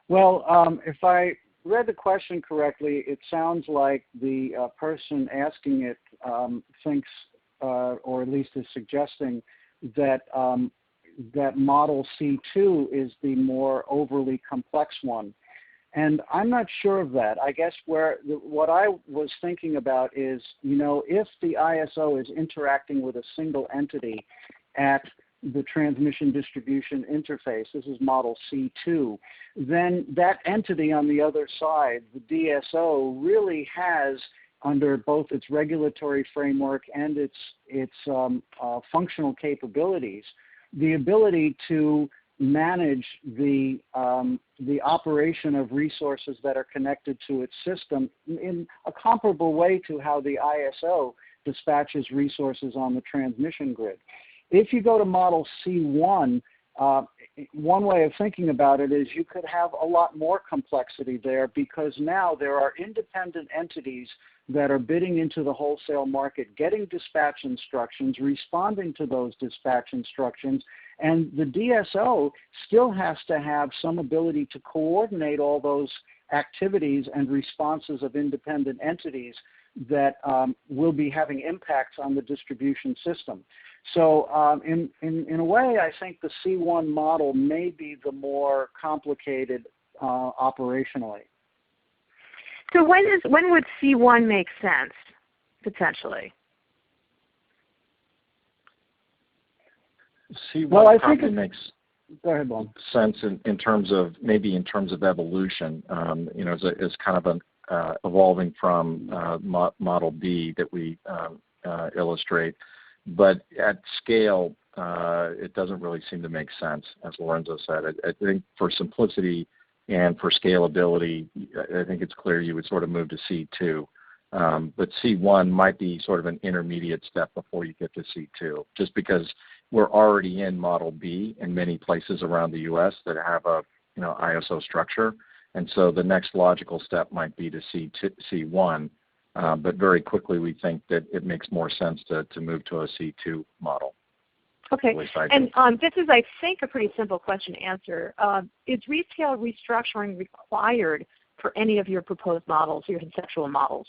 Well, if I read the question correctly, it sounds like the person asking it thinks, or at least is suggesting, that that Model C2 is the more overly complex one. And I'm not sure of that. I guess what I was thinking about is, if the ISO is interacting with a single entity at the transmission distribution interface, this is Model C2, then that entity on the other side, the DSO, really has, under both its regulatory framework and its functional capabilities, the ability to manage the operation of resources that are connected to its system in a comparable way to how the ISO dispatches resources on the transmission grid. If you go to Model C1, one way of thinking about it is you could have a lot more complexity there, because now there are independent entities that are bidding into the wholesale market, getting dispatch instructions, responding to those dispatch instructions, and the DSO still has to have some ability to coordinate all those activities and responses of independent entities that will be having impacts on the distribution system. So in a way, I think the C1 model may be the more complicated operationally. So when would C1 make sense, potentially? C1 probably makes Go ahead, Bob. sense in terms of evolution. As kind of an evolving from Model B that we illustrate. But at scale, it doesn't really seem to make sense, as Lorenzo said. I think for simplicity and for scalability, I think it's clear you would sort of move to C2. But C1 might be sort of an intermediate step before you get to C2, just because we're already in Model B in many places around the U.S. that have a ISO structure. And so the next logical step might be to C1, but very quickly we think that it makes more sense to move to a C2 model. Okay, and this is, I think, a pretty simple question to answer. Is retail restructuring required for any of your proposed models, your conceptual models?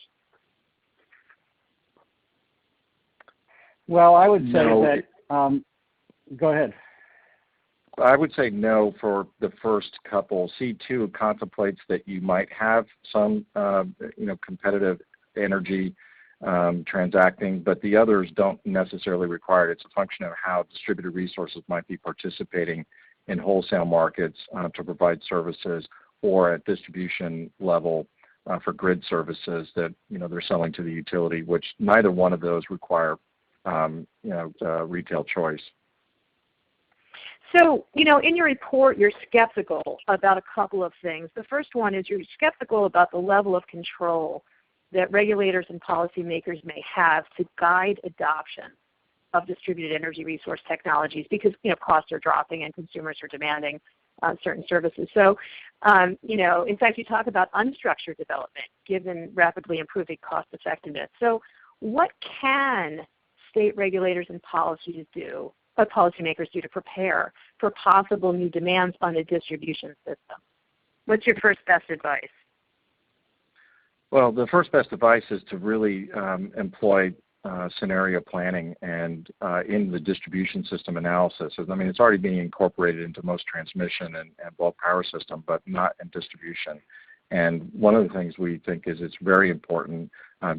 Well, I would say no. that, go ahead. I would say no for the first couple. C2 contemplates that you might have some, competitive energy transacting, but the others don't necessarily require it. It's a function of how distributed resources might be participating in wholesale markets to provide services, or at distribution level for grid services that they're selling to the utility, which neither one of those require retail choice. So, in your report, you're skeptical about a couple of things. The first one is you're skeptical about the level of control that regulators and policymakers may have to guide adoption of distributed energy resource technologies because, costs are dropping and consumers are demanding certain services. So, in fact, you talk about unstructured development given rapidly improving cost effectiveness. So what can state regulators and policymakers do to prepare for possible new demands on the distribution system? What's your first best advice? Well, the first best advice is to really employ scenario planning and in the distribution system analysis. I mean, it's already being incorporated into most transmission and bulk power system, but not in distribution. And one of the things we think is it's very important,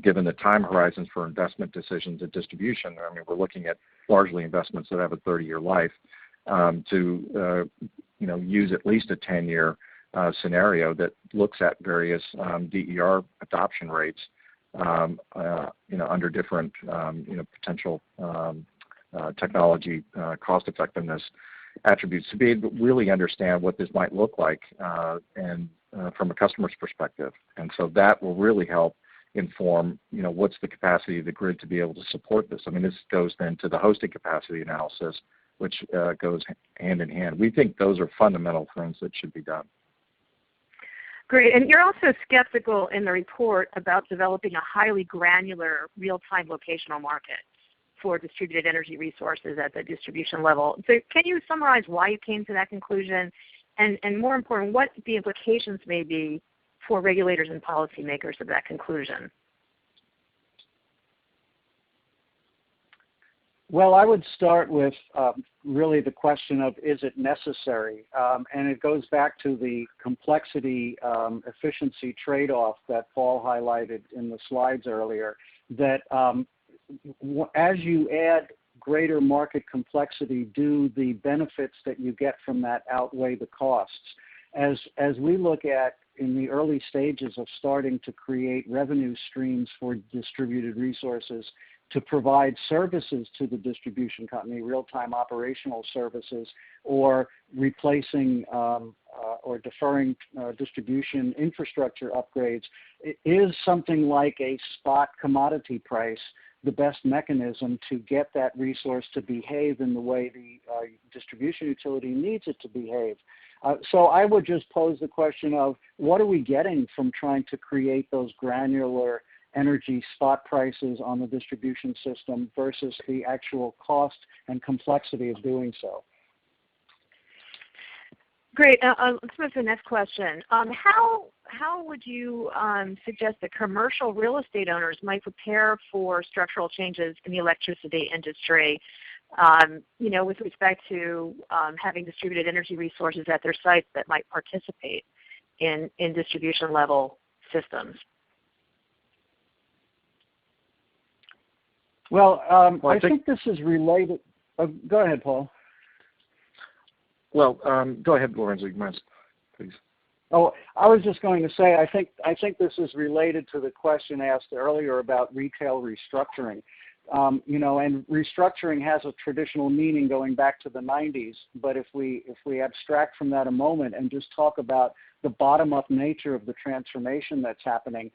given the time horizons for investment decisions at distribution. I mean, we're looking at largely investments that have a 30-year life, to use at least a 10-year scenario that looks at various DER adoption rates, under different potential technology cost effectiveness attributes, to be able to really understand what this might look like and from a customer's perspective. And so that will really help inform, what's the capacity of the grid to be able to support this. I mean, this goes then to the hosting capacity analysis, which goes hand in hand. We think those are fundamental things that should be done. Great. And you're also skeptical in the report about developing a highly granular real-time locational market for distributed energy resources at the distribution level. So can you summarize why you came to that conclusion, and more important, what the implications may be for regulators and policymakers of that conclusion? Well, I would start with really the question of, is it necessary? And it goes back to the complexity efficiency trade-off that Paul highlighted in the slides earlier, that as you add greater market complexity, do the benefits that you get from that outweigh the costs? As we look at in the early stages of starting to create revenue streams for distributed resources to provide services to the distribution company, real-time operational services, or replacing or deferring distribution infrastructure upgrades, is something like a spot commodity price the best mechanism to get that resource to behave in the way the distribution utility needs it to behave? So I would just pose the question of, what are we getting from trying to create those granular energy spot prices on the distribution system versus the actual cost and complexity of doing so? Great. Let's move to the next question. How would you suggest that commercial real estate owners might prepare for structural changes in the electricity industry, with respect to having distributed energy resources at their sites that might participate in distribution level systems? Well, I think this is related. Go ahead, Paul. Well, go ahead, Lorenzo, please. Oh, I was just going to say, I think this is related to the question asked earlier about retail restructuring. And restructuring has a traditional meaning going back to the 90s. But if we abstract from that a moment and just talk about the bottom-up nature of the transformation that's happening,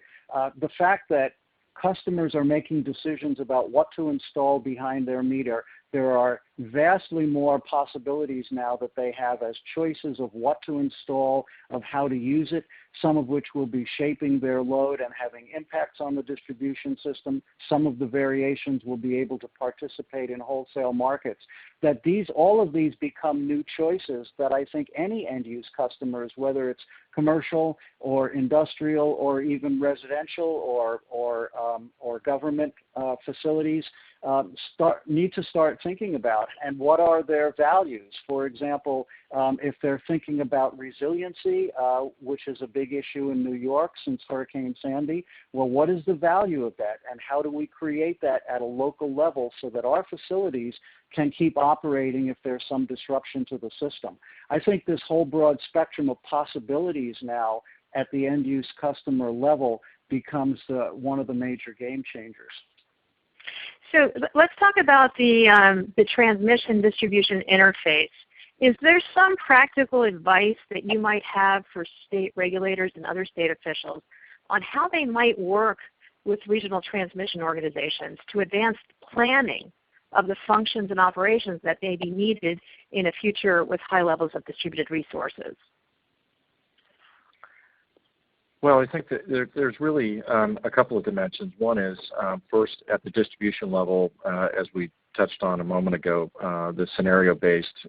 the fact that customers are making decisions about what to install behind their meter, there are vastly more possibilities now that they have as choices of what to install, of how to use it, some of which will be shaping their load and having impacts on the distribution system. Some of the variations will be able to participate in wholesale markets. That all of these become new choices that I think any end-use customers, whether it's commercial or industrial or even residential or government facilities, need to start thinking about. And what are their values? For example, if they're thinking about resiliency, which is a big issue in New York since Hurricane Sandy, well, what is the value of that? And how do we create that at a local level so that our facilities can keep operating if there's some disruption to the system? I think this whole broad spectrum of possibilities now at the end-use customer level becomes one of the major game changers. So let's talk about the transmission distribution interface. Is there some practical advice that you might have for state regulators and other state officials on how they might work with regional transmission organizations to advance planning of the functions and operations that may be needed in a future with high levels of distributed resources? Well, I think that there's really a couple of dimensions. One is first at the distribution level, as we touched on a moment ago, the scenario-based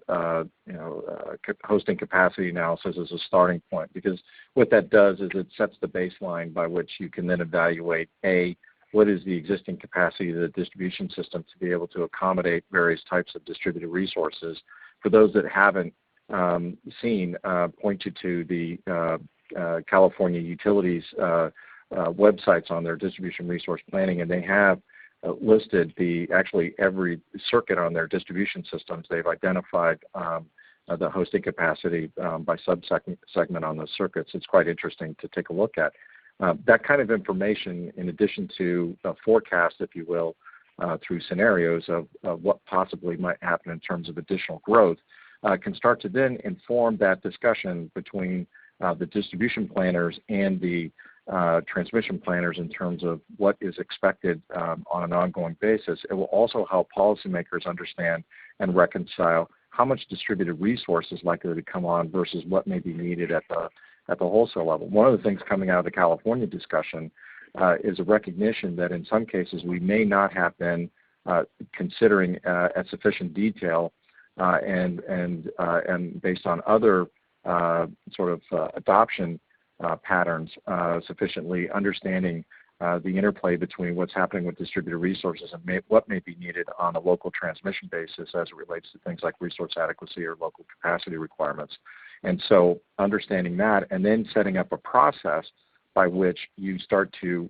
hosting capacity analysis is a starting point, because what that does is it sets the baseline by which you can then evaluate, A, what is the existing capacity of the distribution system to be able to accommodate various types of distributed resources. For those that haven't seen, point you to the California utilities websites on their distribution resource planning, and they have listed actually every circuit on their distribution systems. They've identified the hosting capacity by subsegment on those circuits. It's quite interesting to take a look at. That kind of information, in addition to a forecast, if you will, through scenarios of what possibly might happen in terms of additional growth, can start to then inform that discussion between the distribution planners and the transmission planners in terms of what is expected on an ongoing basis. It will also help policymakers understand and reconcile how much distributed resource is likely to come on versus what may be needed at the wholesale level. One of the things coming out of the California discussion is a recognition that in some cases we may not have been considering at sufficient detail and based on other adoption patterns, sufficiently understanding the interplay between what's happening with distributed resources and what may be needed on a local transmission basis as it relates to things like resource adequacy or local capacity requirements. And so understanding that and then setting up a process by which you start to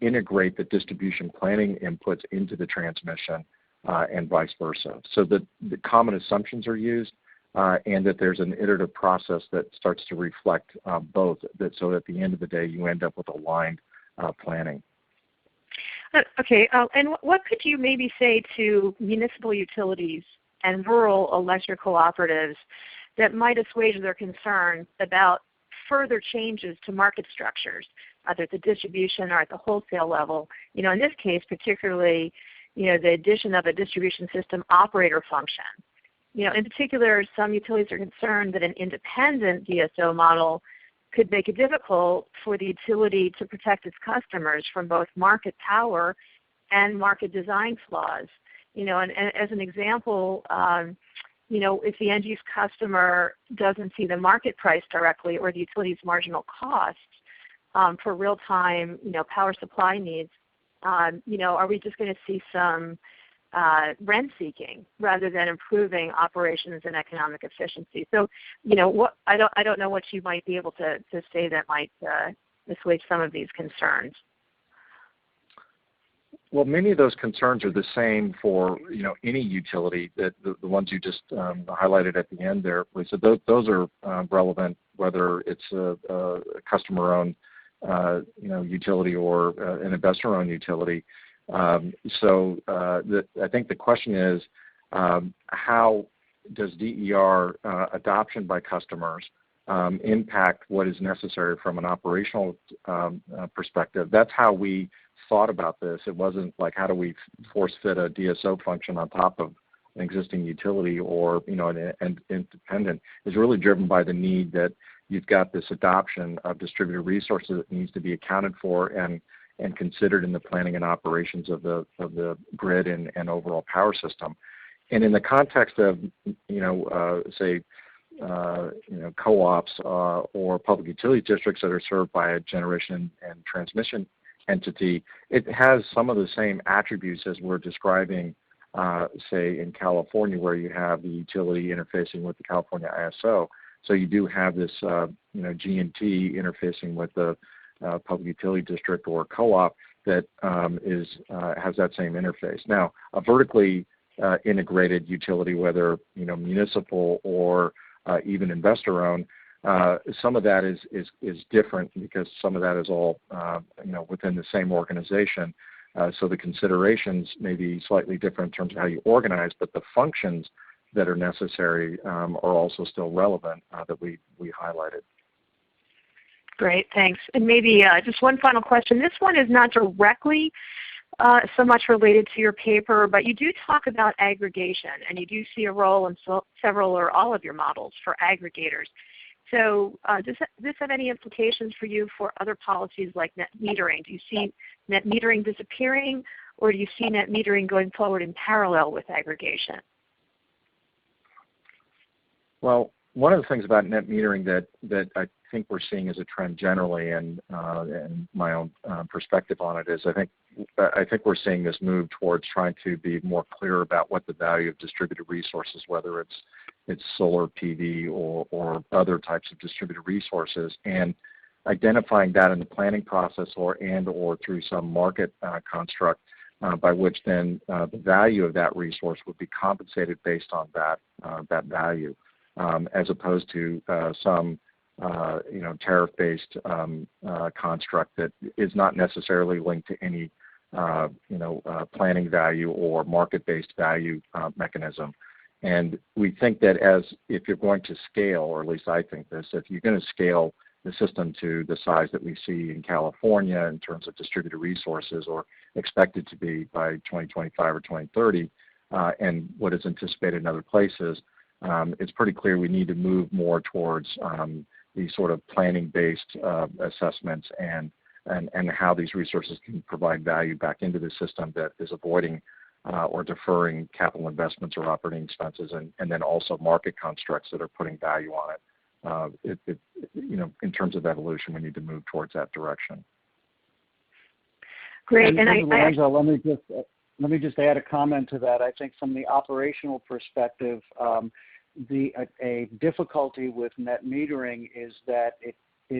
integrate the distribution planning inputs into the transmission and vice versa. So that the common assumptions are used and that there's an iterative process that starts to reflect both, so at the end of the day you end up with aligned planning. Okay, and what could you maybe say to municipal utilities and rural electric cooperatives that might assuage their concern about further changes to market structures, either at the distribution or at the wholesale level? In this case particularly, the addition of a distribution system operator function. In particular, some utilities are concerned that an independent DSO model could make it difficult for the utility to protect its customers from both market power and market design flaws. And as an example, if the end-use customer doesn't see the market price directly or the utility's marginal costs for real-time, power supply needs, are we just going to see some rent-seeking rather than improving operations and economic efficiency? So, I don't know what you might be able to say that might assuage some of these concerns. Well, many of those concerns are the same for any utility. That the ones you just highlighted at the end there, Lisa. Those are relevant whether it's a customer-owned utility or an investor-owned utility. I think the question is, how does DER adoption by customers impact what is necessary from an operational perspective? That's how we thought about this. It wasn't like, how do we force fit a DSO function on top of an existing utility or an independent. It's really driven by the need that you've got this adoption of distributed resources that needs to be accounted for and considered in the planning and operations of the grid and overall power system. And in the context of say co-ops or public utility districts that are served by a generation and transmission entity, it has some of the same attributes as we're describing, say in California, where you have the utility interfacing with the California ISO. So you do have this G&T interfacing with the public utility district or co-op that has that same interface. Now, a vertically integrated utility, whether municipal or even investor-owned, some of that is different because some of that is all within the same organization. So the considerations may be slightly different in terms of how you organize, but the functions that are necessary are also still relevant that we highlighted. Great, thanks. And maybe just one final question. This one is not directly so much related to your paper, but you do talk about aggregation, and you do see a role in several or all of your models for aggregators. So does this have any implications for you for other policies like net metering? Do you see net metering disappearing, or do you see net metering going forward in parallel with aggregation? Well, one of the things about net metering that I think we're seeing as a trend generally, and my own perspective on it is, I think we're seeing this move towards trying to be more clear about what the value of distributed resources, whether it's solar PV or other types of distributed resources, and identifying that in the planning process or through some market construct by which then the value of that resource would be compensated based on that value, as opposed to some tariff-based construct that is not necessarily linked to any planning value or market-based value mechanism. And we think that if you're going to scale, or at least I think this, if you're going to scale the system to the size that we see in California in terms of distributed resources, or expected to be by 2025 or 2030, and what is anticipated in other places, it's pretty clear we need to move more towards these sort of planning-based assessments and how these resources can provide value back into the system that is avoiding or deferring capital investments or operating expenses, and then also market constructs that are putting value on it. In terms of evolution, we need to move towards that direction. Great. And Lorenzo, let me just add a comment to that. I think from the operational perspective, a difficulty with net metering is that it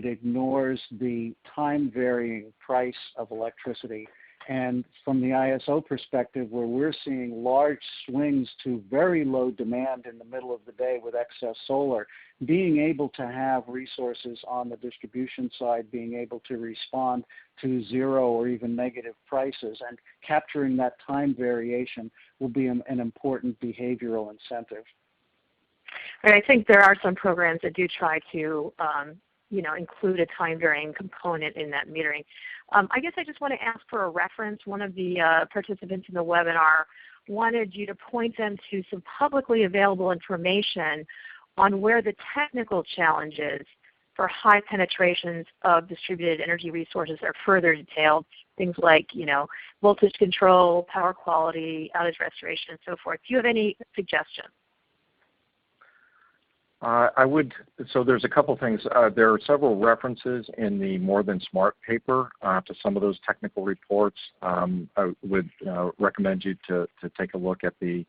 ignores the time-varying price of electricity. And from the ISO perspective, where we're seeing large swings to very low demand in the middle of the day with excess solar, being able to have resources on the distribution side, being able to respond to zero or even negative prices, and capturing that time variation will be an important behavioral incentive. And I think there are some programs that do try to include a time varying component in that metering. I guess I just want to ask for a reference. One of the participants in the webinar wanted you to point them to some publicly available information on where the technical challenges for high penetrations of distributed energy resources are further detailed. Things like, voltage control, power quality, outage restoration, and so forth. Do you have any suggestions? So there's a couple things. There are several references in the More Than Smart paper to some of those technical reports. I would recommend you to take a look at the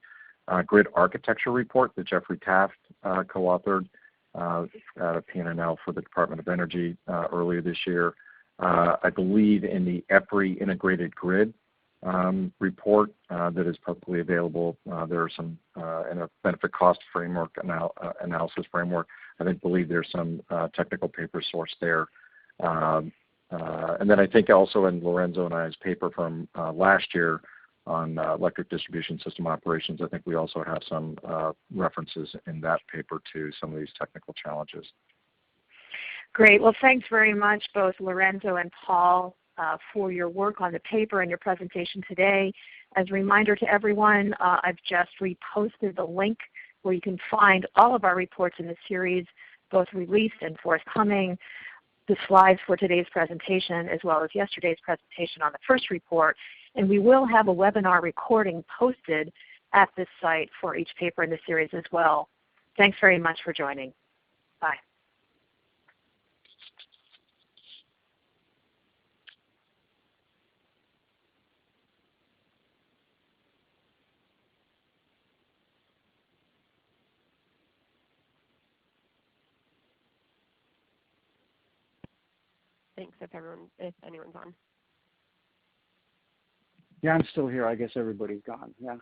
grid architecture report that Jeffrey Taft co-authored out of PNNL for the Department of Energy earlier this year. I believe in the FEUR integrated grid report that is publicly available. There are some in a benefit cost framework analysis framework. I believe there's some technical paper source there. And then I think also in Lorenzo and I's paper from last year on electric distribution system operations, I think we also have some references in that paper to some of these technical challenges. Great. Well, thanks very much, both Lorenzo and Paul, for your work on the paper and your presentation today. As a reminder to everyone, I've just reposted the link where you can find all of our reports in the series, both released and forthcoming, the slides for today's presentation, as well as yesterday's presentation on the first report. And we will have a webinar recording posted at this site for each paper in the series as well. Thanks very much for joining. Bye. Thanks if anyone's on. Yeah, I'm still here. I guess everybody's gone. Yeah.